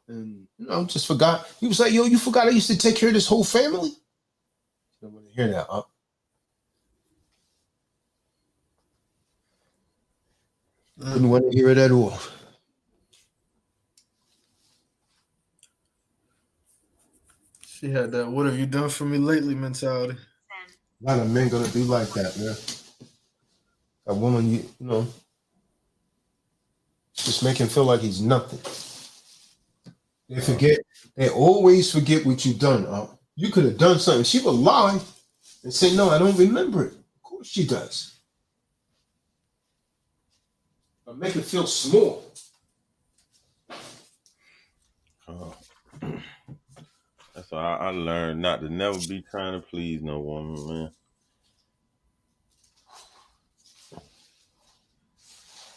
And just forgot. He was like, yo, you forgot I used to take care of this whole family? I don't want to hear that, huh? Didn't want to hear it at all. She had that "what have you done for me lately" mentality. A lot of men gonna be like that, man. A woman, you know, just make him feel like he's nothing. They always forget what you've done. You could have done something. She would lie and say, no, I don't remember it. Of course she does. But make it feel small. That's why I learned not to never be trying to please no woman, man.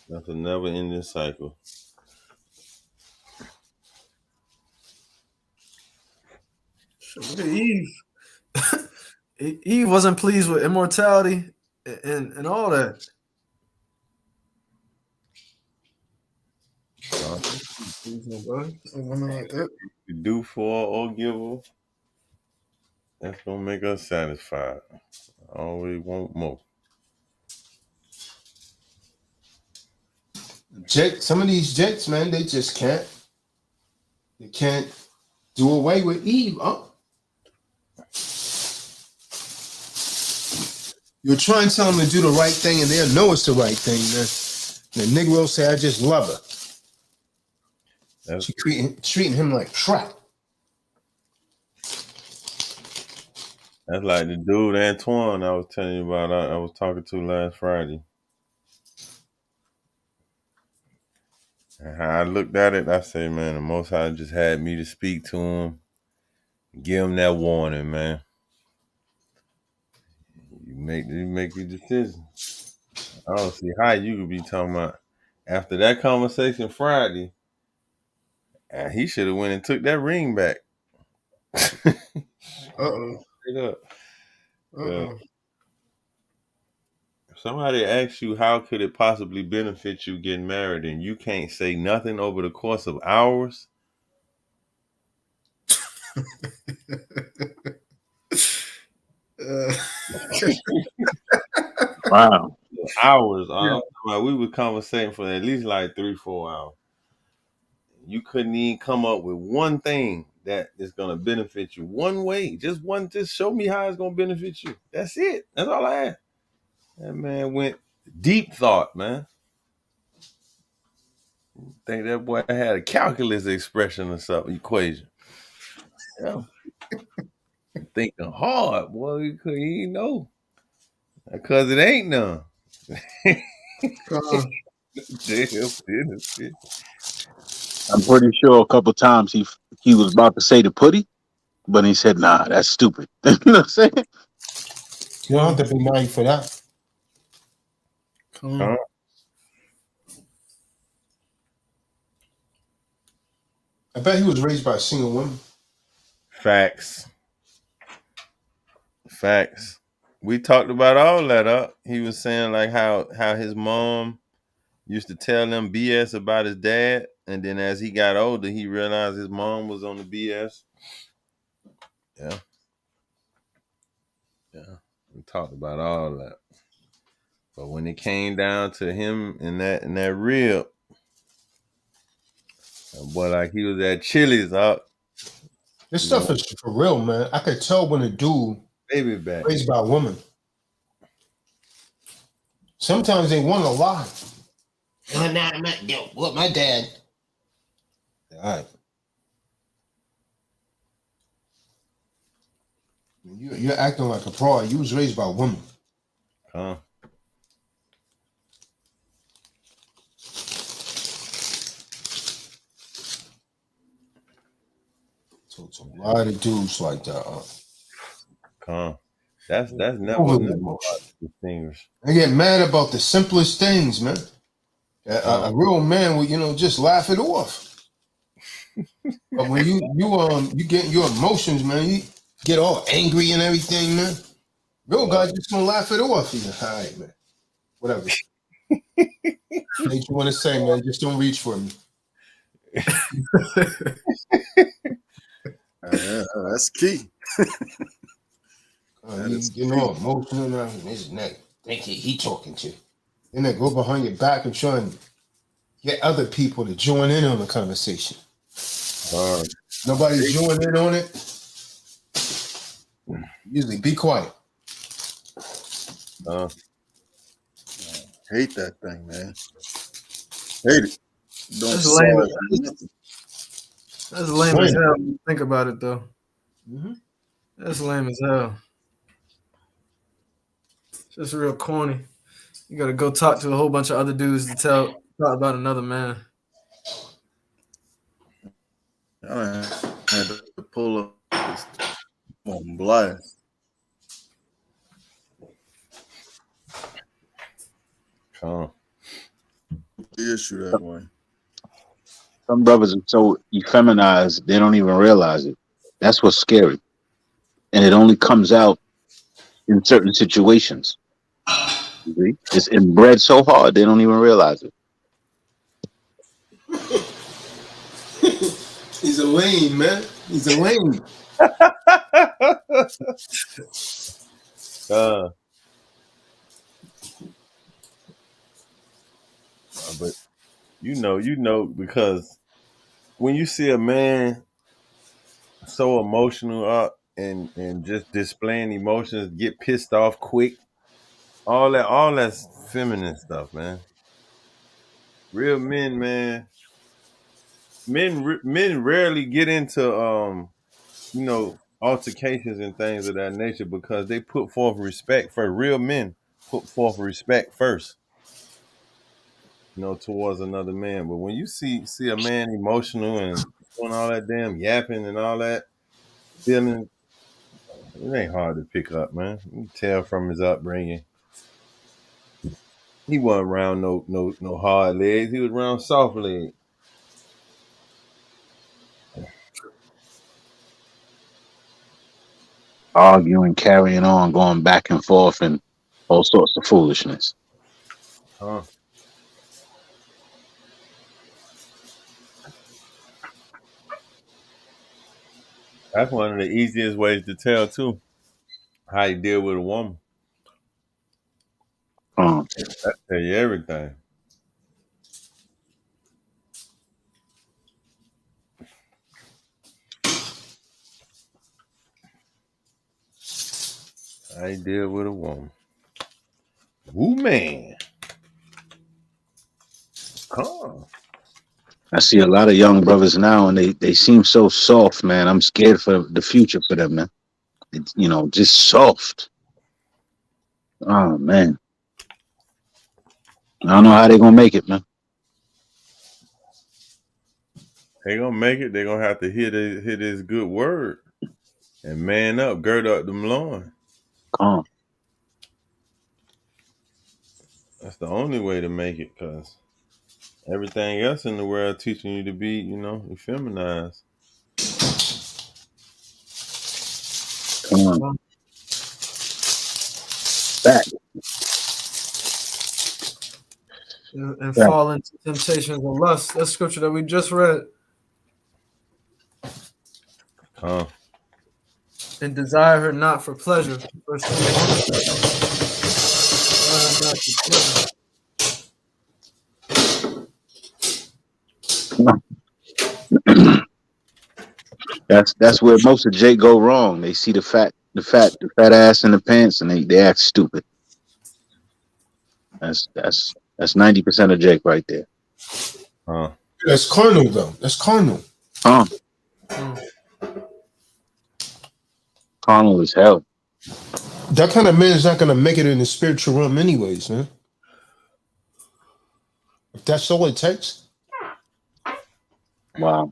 That's a never ending cycle. Eve, Eve wasn't pleased with immortality and all that. A woman like that. You do for or give her, that's gonna make us satisfied. I always want more. Some of these jets, man, they just can't. They can't do away with Eve. You're trying to tell them to do the right thing, and they'll know it's the right thing. The Negro say, I just love her. She treating him like crap. That's like the dude Antoine I was telling you about. I was talking to last Friday. And how I looked at it, I say, man, the Most High just had me to speak to him, give him that warning, man. You make your decision. I don't see how you could be talking about after that conversation Friday. He should have went and took that ring back. Uh-oh. Straight up. If somebody asks you how could it possibly benefit you getting married and you can't say nothing over the course of hours, Wow. hours. We were conversating for at least like 3-4 hours. You couldn't even come up with one thing that is going to benefit you one way. Just show me how it's going to benefit you. That's it. That's all I had. That man went deep thought, man. Think that boy had a calculus expression or something, equation. Yeah. Thinking hard, boy. He ain't know. Because it ain't none. I'm pretty sure a couple times he was about to say the putty, but he said, nah, that's stupid. You know what I'm saying? You don't have to be married for that. Come on. I bet he was raised by a single woman. Facts. We talked about all that up. He was saying like how his mom used to tell them BS about his dad, and then as he got older, he realized his mom was on the BS. Yeah. We talked about all that. But when it came down to him and that rib, boy, like he was at Chili's up. This stuff is for real, man. I could tell when a dude baby back raised by a woman. Sometimes they want to lie. My dad. All right. You're acting like a fraud. You was raised by a woman. Huh? lot of dudes like that. That's never Overly hard emotional. to distinguish. They get mad about the simplest things, man. A real man would, just laugh it off. But when you get your emotions, man, you get all angry and everything, man. Real guys just gonna laugh it off. He's like, all right, man. Whatever. What you want to say, man? Just don't reach for me. Yeah, that's key. You know, emotional now. His neck. Think he talking to you. Then they go behind your back and try and get other people to join in on the conversation. Nobody's joining in on it. Usually, be quiet. Hate that thing, man. Hate it. Don't That's solve lame. nothing. That's lame as hell. When you think about it, though. Mm-hmm. That's lame as hell. It's just real corny. You gotta go talk to a whole bunch of other dudes to talk about another man. I had to pull up this on blast. The issue that way. Some brothers are so effeminized they don't even realize it. That's what's scary, and it only comes out in certain situations. You see? It's inbred so hard they don't even realize it. He's a lame, man. He's a lame. But you know, because when you see a man so emotional up and just displaying emotions, get pissed off quick, all that's feminine stuff, man. Real men, man. Men rarely get into altercations and things of that nature because they put forth respect for real men. Put forth respect first, towards another man. But when you see a man emotional and doing all that damn yapping and all that feeling, it ain't hard to pick up, man. You can tell from his upbringing. He wasn't around no hard legs. He was around soft legs. Arguing, carrying on, going back and forth, and all sorts of foolishness. That's one of the easiest ways to tell too how you deal with a woman. That tell you everything. I deal with a woman. Woo, man. I see a lot of young brothers now, and they seem so soft, man. I'm scared for the future for them, man. It's, just soft. Oh man, I don't know how they're gonna make it, man. They gonna make it. They gonna have to hear this good word and man up, gird up them loins. That's the only way to make it, cause everything else in the world teaching you to be, effeminized. Come on. Back. And fall into temptations and lust. That's scripture that we just read. And desire her not for pleasure. Verse 21. That's where most of Jake go wrong. They see the fat ass in the pants, and they act stupid. That's 90% of Jake right there. That's carnal, though. That's carnal. Carnal as hell. That kind of man is not going to make it in the spiritual realm anyways, man. If that's all it takes. Wow.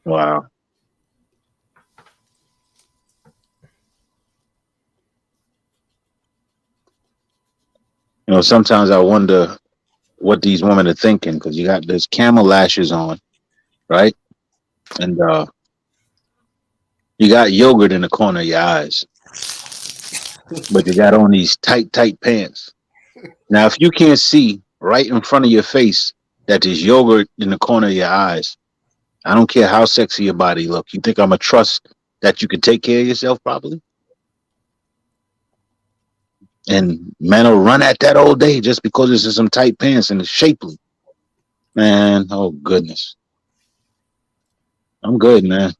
Wow. You know, sometimes I wonder what these women are thinking because you got those camel lashes on, right? And you got yogurt in the corner of your eyes, but you got on these tight pants. Now, if you can't see right in front of your face that there's yogurt in the corner of your eyes, I don't care how sexy your body look. You think I'm a trust that you can take care of yourself properly? And men will run at that all day just because it's in some tight pants and it's shapely. Man, oh goodness. I'm good, man.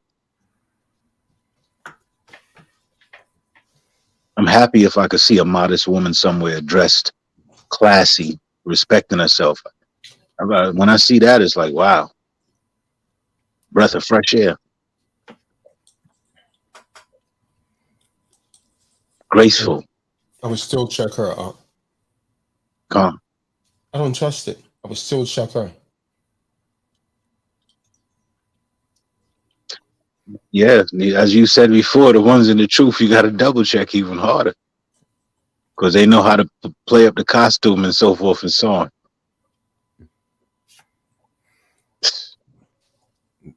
I'm happy if I could see a modest woman somewhere dressed classy, respecting herself. When I see that, it's like, wow, breath of fresh air. Graceful. I would still check her out. Calm. I don't trust it. I would still check her. Yeah, as you said before, the ones in the truth, you got to double check even harder because they know how to play up the costume and so forth and so on.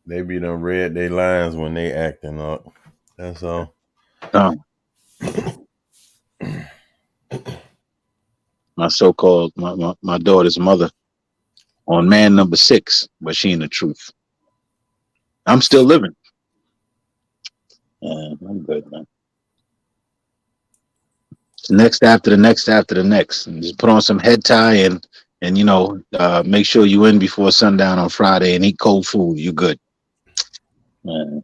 They be done read their lines when they acting up. That's all. My so-called my daughter's mother on man number 6, but she in the truth. I'm still living. I'm good, man. Next after the next after the next. And just put on some head tie and you know, make sure you in before sundown on Friday and eat cold food. You good. I'm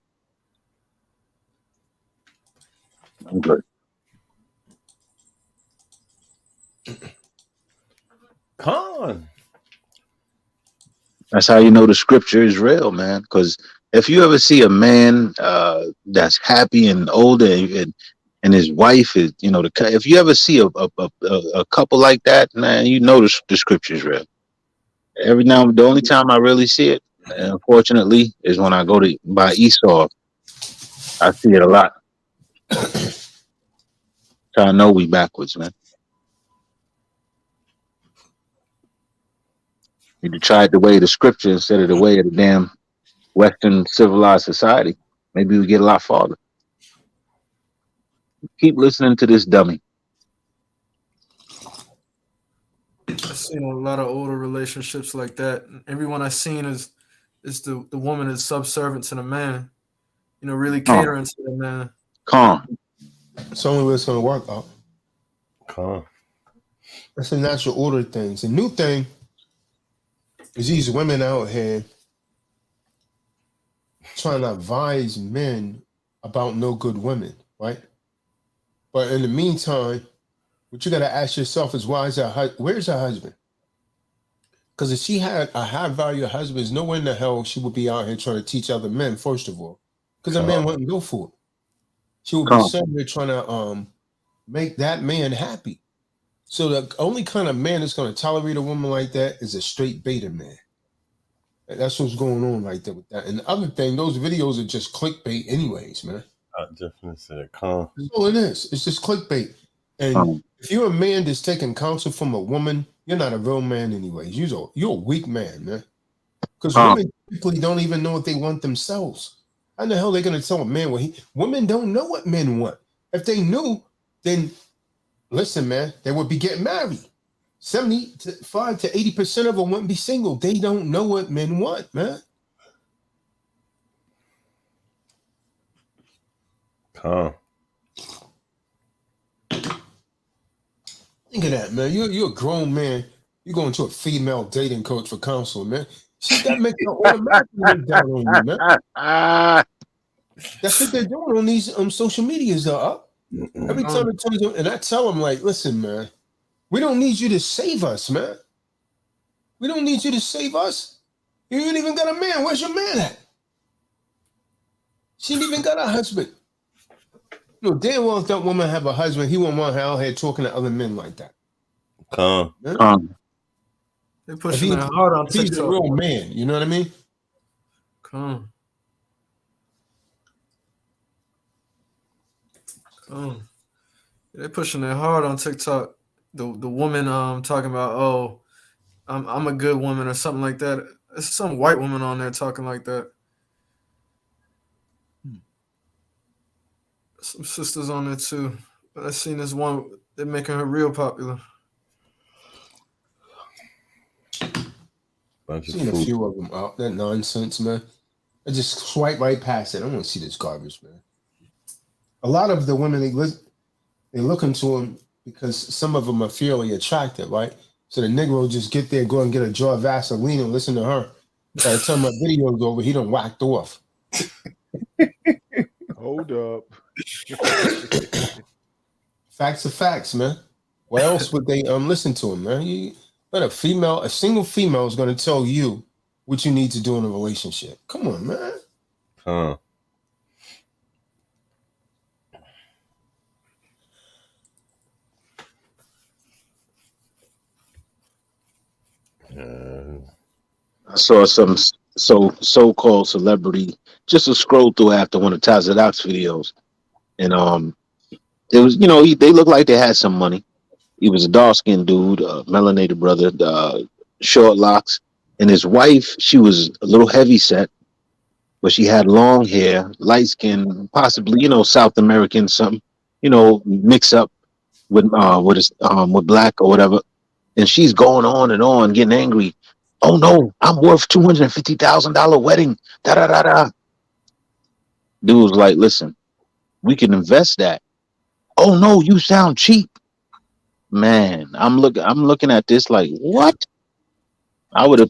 good. Con. That's how you know the scripture is real, man. Because if you ever see a man that's happy and older and his wife is, you know, if you ever see a couple like that, man, you know the scripture is real. The only time I really see it, unfortunately, is when I go to buy Esau. I see it a lot. So I know we backwards, man. Need to try it the way of the scripture instead of the way of the damn Western civilized society. Maybe we get a lot farther. Keep listening to this dummy. I've seen a lot of older relationships like that. Everyone I've seen is the woman is subservient to the man. You know, really catering to the man. Calm. It's the only way it's gonna work out. Con. That's a natural order of things. The new thing is these women out here trying to advise men about no good women, right? But in the meantime, what you got to ask yourself is, where's her husband? Because if she had a high value husband, there's nowhere in the hell she would be out here trying to teach other men, first of all. Because a man wouldn't go for it. She would be somewhere trying to make that man happy. So the only kind of man that's going to tolerate a woman like that is a straight beta man. That's what's going on right there with that. And the other thing, those videos are just clickbait anyways, man. I definitely said con. That's all it is. It's just clickbait. And if you're a man that's taking counsel from a woman, you're not a real man anyways. You're a weak man, man. Because women typically don't even know what they want themselves. How the hell are they going to tell a man what women don't know what men want. If they knew, then listen, man, they would be getting married. 75 to 80% of them wouldn't be single. They don't know what men want, man. Con. Think of that, man. You're a grown man. You're going to a female dating coach for counsel, man. See, that makes her automatically look down on you, man. That's what they're doing on these social medias, though. Every time it turns on, and I tell them, like, listen, man, we don't need you to save us, man. We don't need you to save us. You ain't even got a man. Where's your man at? She ain't even got a husband. You know, damn well if that woman have a husband, he won't want her out here talking to other men like that. Con. They pushing it hard on TikTok. He's a real man, you know what I mean? Come. They're pushing it hard on TikTok. The woman talking about, oh, I'm a good woman or something like that. There's some white woman on there talking like that. Some sisters on there too. But I seen this one. They're making her real popular. I've seen a few of them out. That nonsense, man. I just swipe right past it. I don't want to see this garbage, man. A lot of the women they look into them because some of them are fairly attractive, right? So the nigga will just get there, go and get a jar of Vaseline and listen to her. By the time my video's over, he done whacked off. Hold up. Facts are facts, man. Why else would they listen to him, man? But a single female is going to tell you what you need to do in a relationship. Come on, man. Huh. I saw some so-called celebrity just to scroll through after one of Tazadak's videos, and it was they looked like they had some money. He was a dark-skinned dude, melanated brother, short locks, and his wife, she was a little heavy set, but she had long hair, light skin, possibly South American, something mix up with black or whatever, and she's going on and on, getting angry. Oh no, I'm worth $250,000 wedding. Da da da da. Dude was like, listen, we can invest that. Oh no, you sound cheap. Man, I'm looking at this like, what? I would have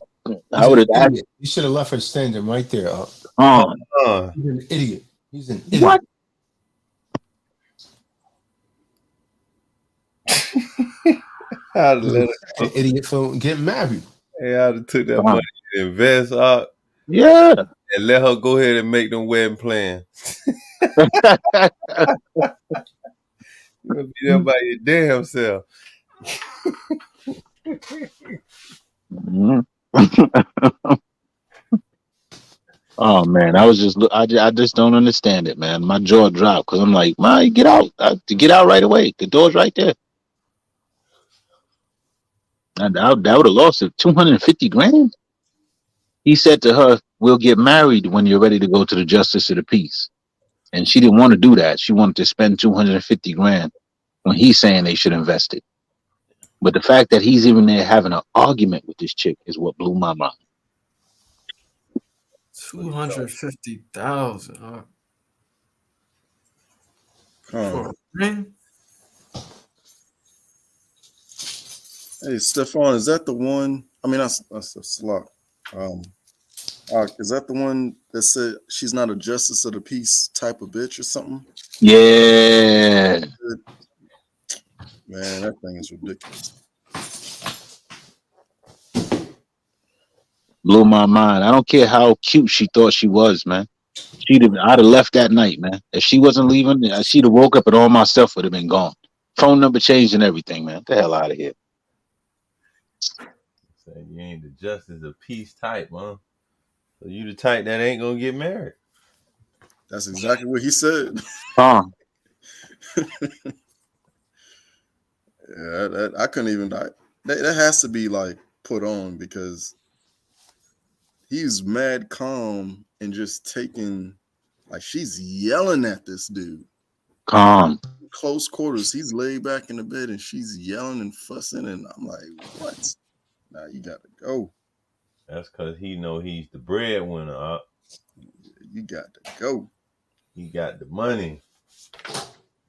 asked. You should have left her standing right there. He's an idiot. He's an idiot. What? I'd let an idiot for getting married. Hey, I'd have took that money and invest up. Yeah. And let her go ahead and make them wedding plans. You're gonna be there by your damn self. Oh man, I just don't understand it, man. My jaw dropped because I'm like, man, get out, get out right away. The door's right there. That would have lost it. $250,000. He said to her, "We'll get married when you're ready to go to the justice of the peace," and she didn't want to do that. She wanted to spend $250,000 when he's saying they should invest it. But the fact that he's even there having an argument with this chick is what blew my mind. 250,000. For a ring? Hey, Stefan, is that the one? I mean, that's a slot. Is that the one that said she's not a justice of the peace type of bitch or something? Yeah. Man, that thing is ridiculous. Blew my mind. I don't care how cute she thought she was, man. I'd have left that night, man. If she wasn't leaving, she'd have woke up and all my stuff would have been gone. Phone number changed and everything, man. Get the hell out of here. Say you ain't the justice of peace type, huh? So you the type that ain't gonna get married. That's exactly what he said. Huh. Yeah, I couldn't even. That has to be like put on because he's mad calm and just taking, like she's yelling at this dude. Calm. Close quarters. He's laid back in the bed and she's yelling and fussing, and I'm like, what? Nah, you got to go. That's because he know he's the breadwinner, up. You got to go. He got the money.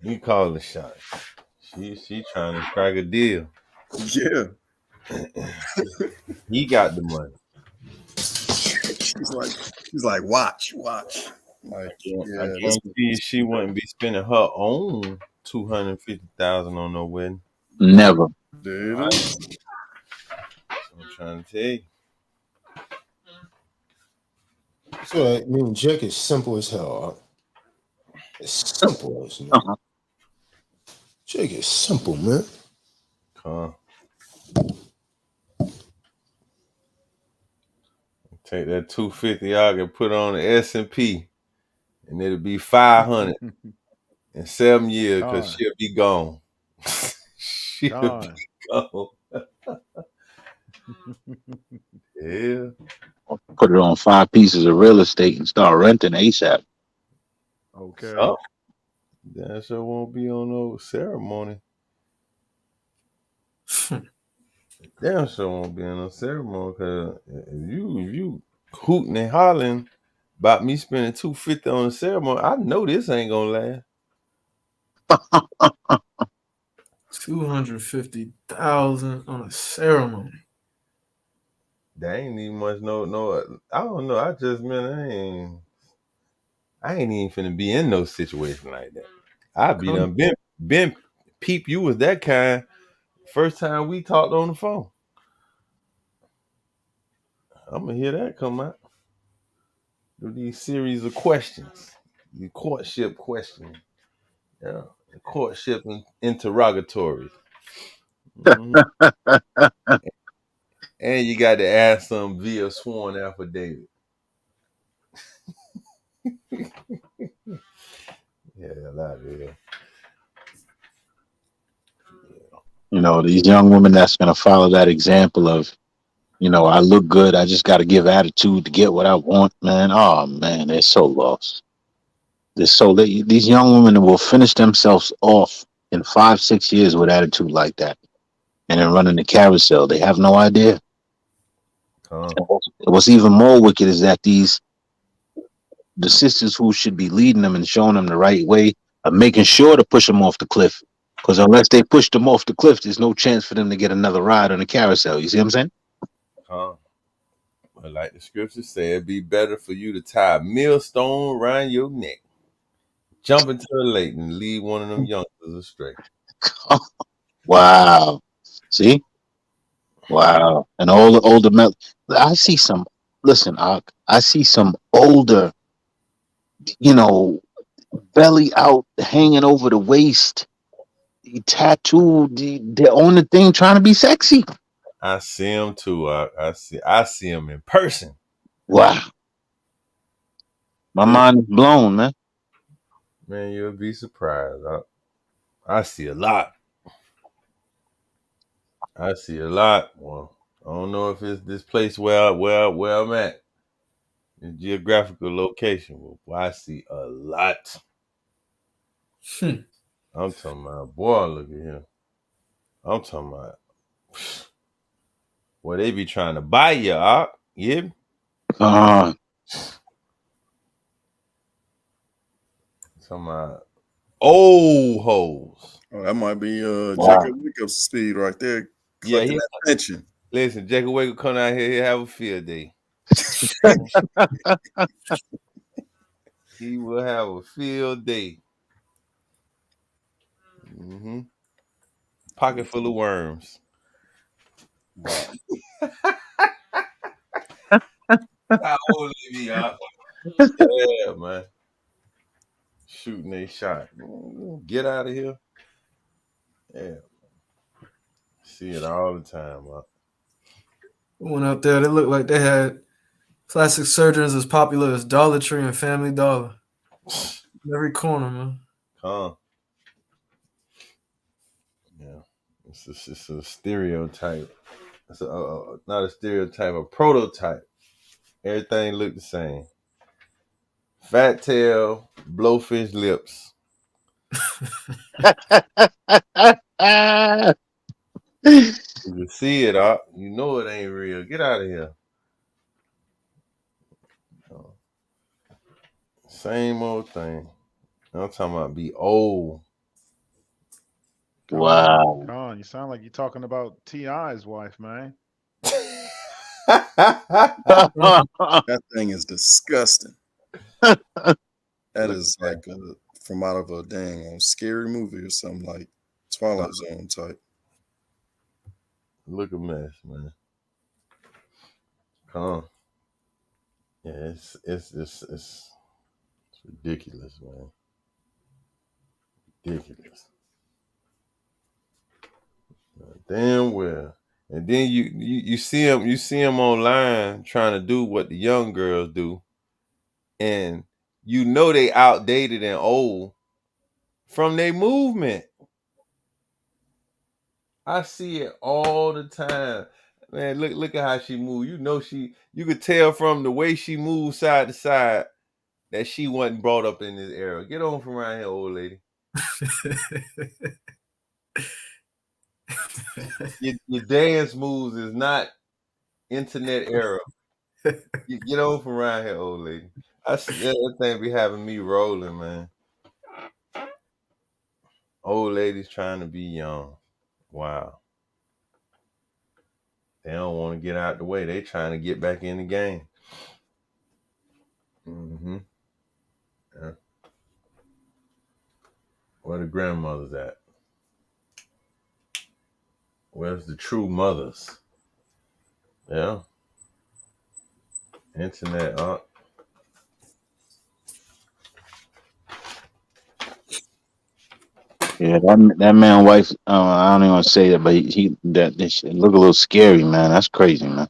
He called the shot. She trying to strike a deal. Yeah. He got the money. She's like, watch. Like, I guarantee she wouldn't be spending her own $250,000 on no wedding. Never. Dude. I'm trying to tell you. So I mean, Jack is simple as hell. It's simple as man. Jack is simple, man. Take that $250 I can put on the S&P, and it'll be $500. in 7 years because Con, she'll be gone. She'll con. be gone. Yeah. Put it on 5 pieces of real estate and start renting ASAP. Okay. So, that sure won't be on no ceremony. Damn sure won't be on no ceremony because if you hooting and hollering about me spending $250 on a ceremony, I know this ain't gonna last. 250,000 on a ceremony. There ain't even much no I don't know. I just I ain't even finna be in no situation like that. I be done been peep you was that kind first time we talked on the phone. I'm gonna hear that come out. Do these series of questions. The courtship questions. Yeah. The courtship interrogatories. Mhm. And you got to ask them via sworn affidavit. Yeah, a lot of it. You know, these young women that's going to follow that example of, you know, I look good, I just got to give attitude to get what I want, man. Oh, man, they're so lost. These young women will finish themselves off in 5-6 years with attitude like that, and then running the carousel. They have no idea. What's even more wicked is that the sisters who should be leading them and showing them the right way are making sure to push them off the cliff. Because unless they push them off the cliff, there's no chance for them to get another ride on the carousel. You see what I'm saying? But like the scripture said, it'd be better for you to tie a millstone around your neck, jump into the lake, and lead one of them youngsters astray. Wow. See? Wow. And all the older men. I see some, listen, I see some older, you know, belly out, hanging over the waist, tattooed, they're on the thing trying to be sexy. I see them too. I see them in person. Wow. My mind is blown, man. Man, you'll be surprised. I see a lot. I see a lot. Well, I don't know if it's this place where I'm at, the geographical location. But I see a lot. I'm talking about, boy, look at him. I'm talking about, well, they be trying to buy you, yeah. Talking about old hoes. Oh, that might be Jacob Wickup's speed right there. Yeah, Collecting that pension. Listen, Jacob Wake will come out here, he'll have a field day. He will have a field day. Mm-hmm. Pocket full of worms. How old is he, yeah, man. Shooting a shot. Get out of here. Yeah. See it all the time, man. Went out there, they looked like they had plastic surgeons as popular as Dollar Tree and Family Dollar. Every corner, man. Yeah. It's a stereotype. It's not a stereotype, a prototype. Everything look the same. Fat tail, blowfish lips. You see it, you know it ain't real. Get out of here. Same old thing. I'm talking about be old. Wow. Con, you sound like you're talking about T.I.'s wife, man. That thing is disgusting. That is like from out of a dang scary movie or something, like Twilight Zone type. Look a mess, man. Yeah, it's ridiculous, man. Ridiculous. Damn well. And then you see them online trying to do what the young girls do, and you know they outdated and old from their movement. I see it all the time. Man, look at how she moves. You know you could tell from the way she moves side to side that she wasn't brought up in this era. Get on from around here, old lady. Your dance moves is not internet era. You get on from around here, old lady. I see that thing be having me rolling, man. Old ladies trying to be young. Wow. They don't want to get out the way. They trying to get back in the game. Mm-hmm. Yeah. Where the grandmothers at? Where's the true mothers? Yeah. Internet up. Yeah, that man wife. I don't even want to say that, but that shit look a little scary, man. That's crazy, man.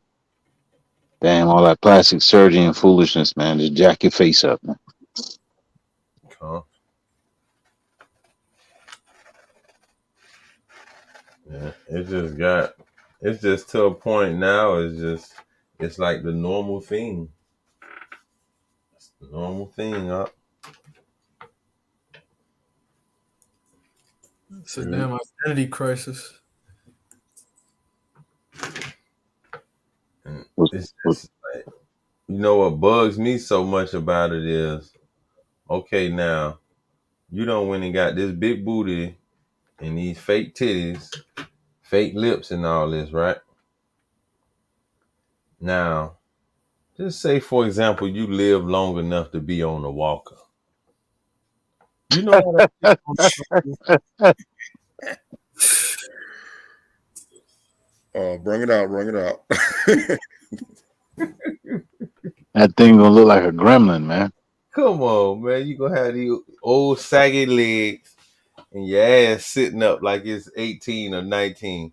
Damn, all that plastic surgery and foolishness, man. Just jack your face up, man. Huh? Yeah. It's just to a point now. It's like the normal thing. It's the normal thing up. It's a damn identity crisis. And it's just like, you know what bugs me so much about it is, okay, now you done went and got this big booty and these fake titties, fake lips, and all this, right? Now, just say, for example, you live long enough to be on a walker. You know what? Bring it out, bring it out. That thing gonna look like a gremlin, man. Come on, man. You gonna have these old saggy legs and your ass sitting up like it's 18 or 19.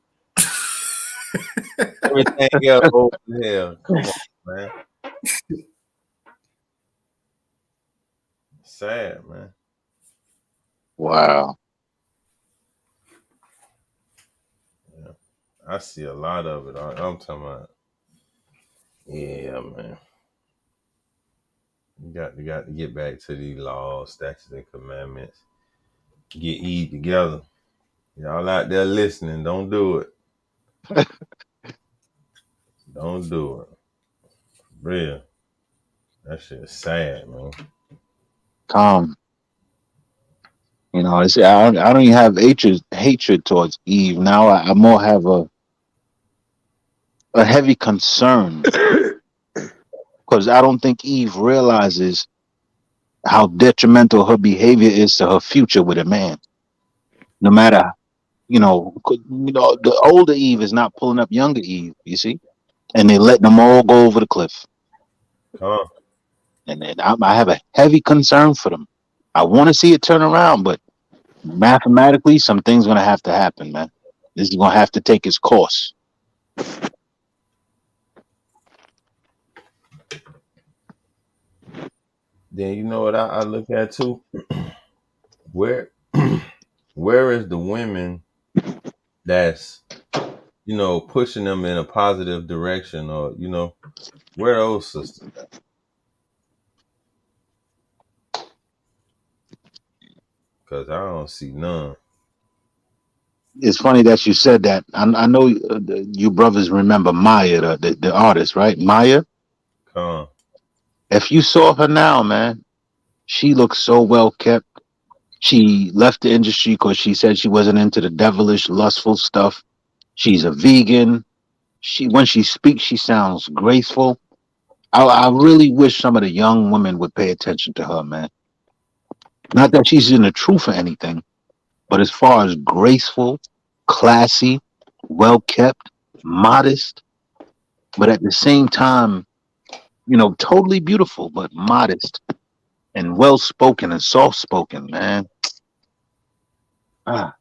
Everything else over here. Come on, man. Sad, man. Wow. Yeah. I see a lot of it. I'm talking about. Yeah, man. You got to get back to these laws, statutes, and commandments. Get Eve together. Y'all out there listening, don't do it. Don't do it. Real. That shit is sad, man. You know, I don't even have hatred towards Eve. Now I more have a heavy concern because I don't think Eve realizes how detrimental her behavior is to her future with a man. No matter, the older Eve is not pulling up younger Eve. You see, and they letting them all go over the cliff. Huh? And then I have a heavy concern for them. I want to see it turn around, but mathematically, some things gonna have to happen, man. This is gonna have to take its course. Then you know what I look at too? Where where is the women that's pushing them in a positive direction, or where are those sisters at? Because I don't see none. It's funny that you said that. I know you brothers remember Maya, the artist, right? Maya. Come. If you saw her now, man, she looks so well kept. She left the industry because she said she wasn't into the devilish, lustful stuff. She's a vegan. When she speaks, she sounds graceful. I really wish some of the young women would pay attention to her, man. Not that she's in the truth or anything, but as far as graceful, classy, well kept, modest, but at the same time, totally beautiful, but modest and well spoken and soft spoken, man. Ah.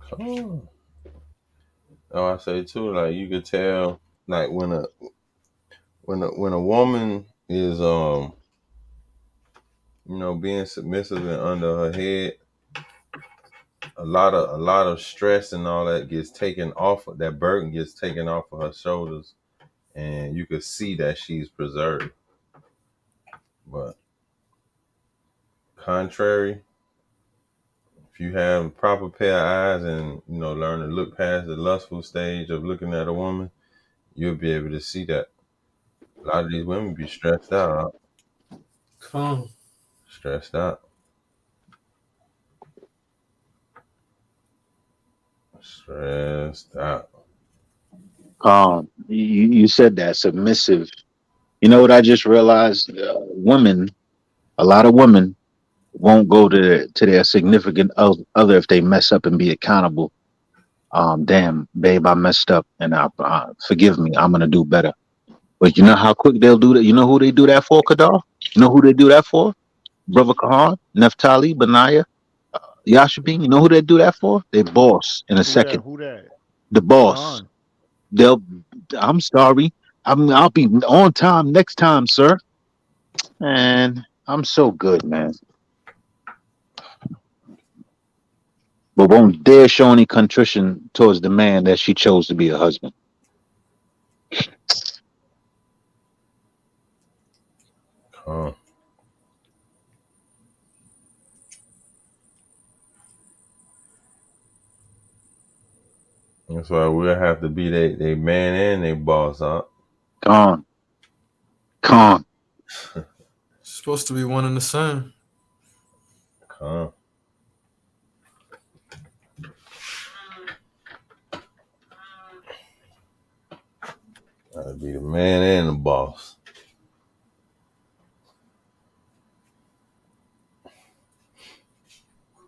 Come. Oh, I say too, like you could tell, like when when a woman is being submissive and under her head, a lot of stress and all that gets taken off. That burden gets taken off of her shoulders, and you can see that she's preserved. But contrary, if you have a proper pair of eyes and learn to look past the lustful stage of looking at a woman, you'll be able to see that. A lot of these women be stressed out. Come. Stressed out. Stressed out. You said that submissive. You know what I just realized? Women, a lot of women won't go to their significant other if they mess up and be accountable. Damn, babe, I messed up, and forgive me. I'm gonna do better. But you know how quick they'll do that. You know who they do that for, Kadar? You know who they do that for? Brother Kahan, Neftali, Benaiah, Yashabin. You know who they do that for? Their boss in a second. Who that? The boss. Kahan. I'm sorry. I'll be on time next time, sir. Man, I'm so good, man. But won't dare show any contrition towards the man that she chose to be a husband. That's why we'll have to be they man and they boss, huh? Con. Supposed to be one and the same. Con. Gotta be the man and the boss.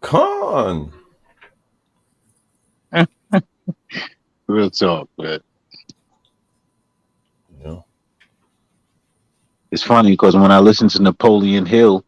Con. Real talk, man. Yeah. It's funny because when I listen to Napoleon Hill,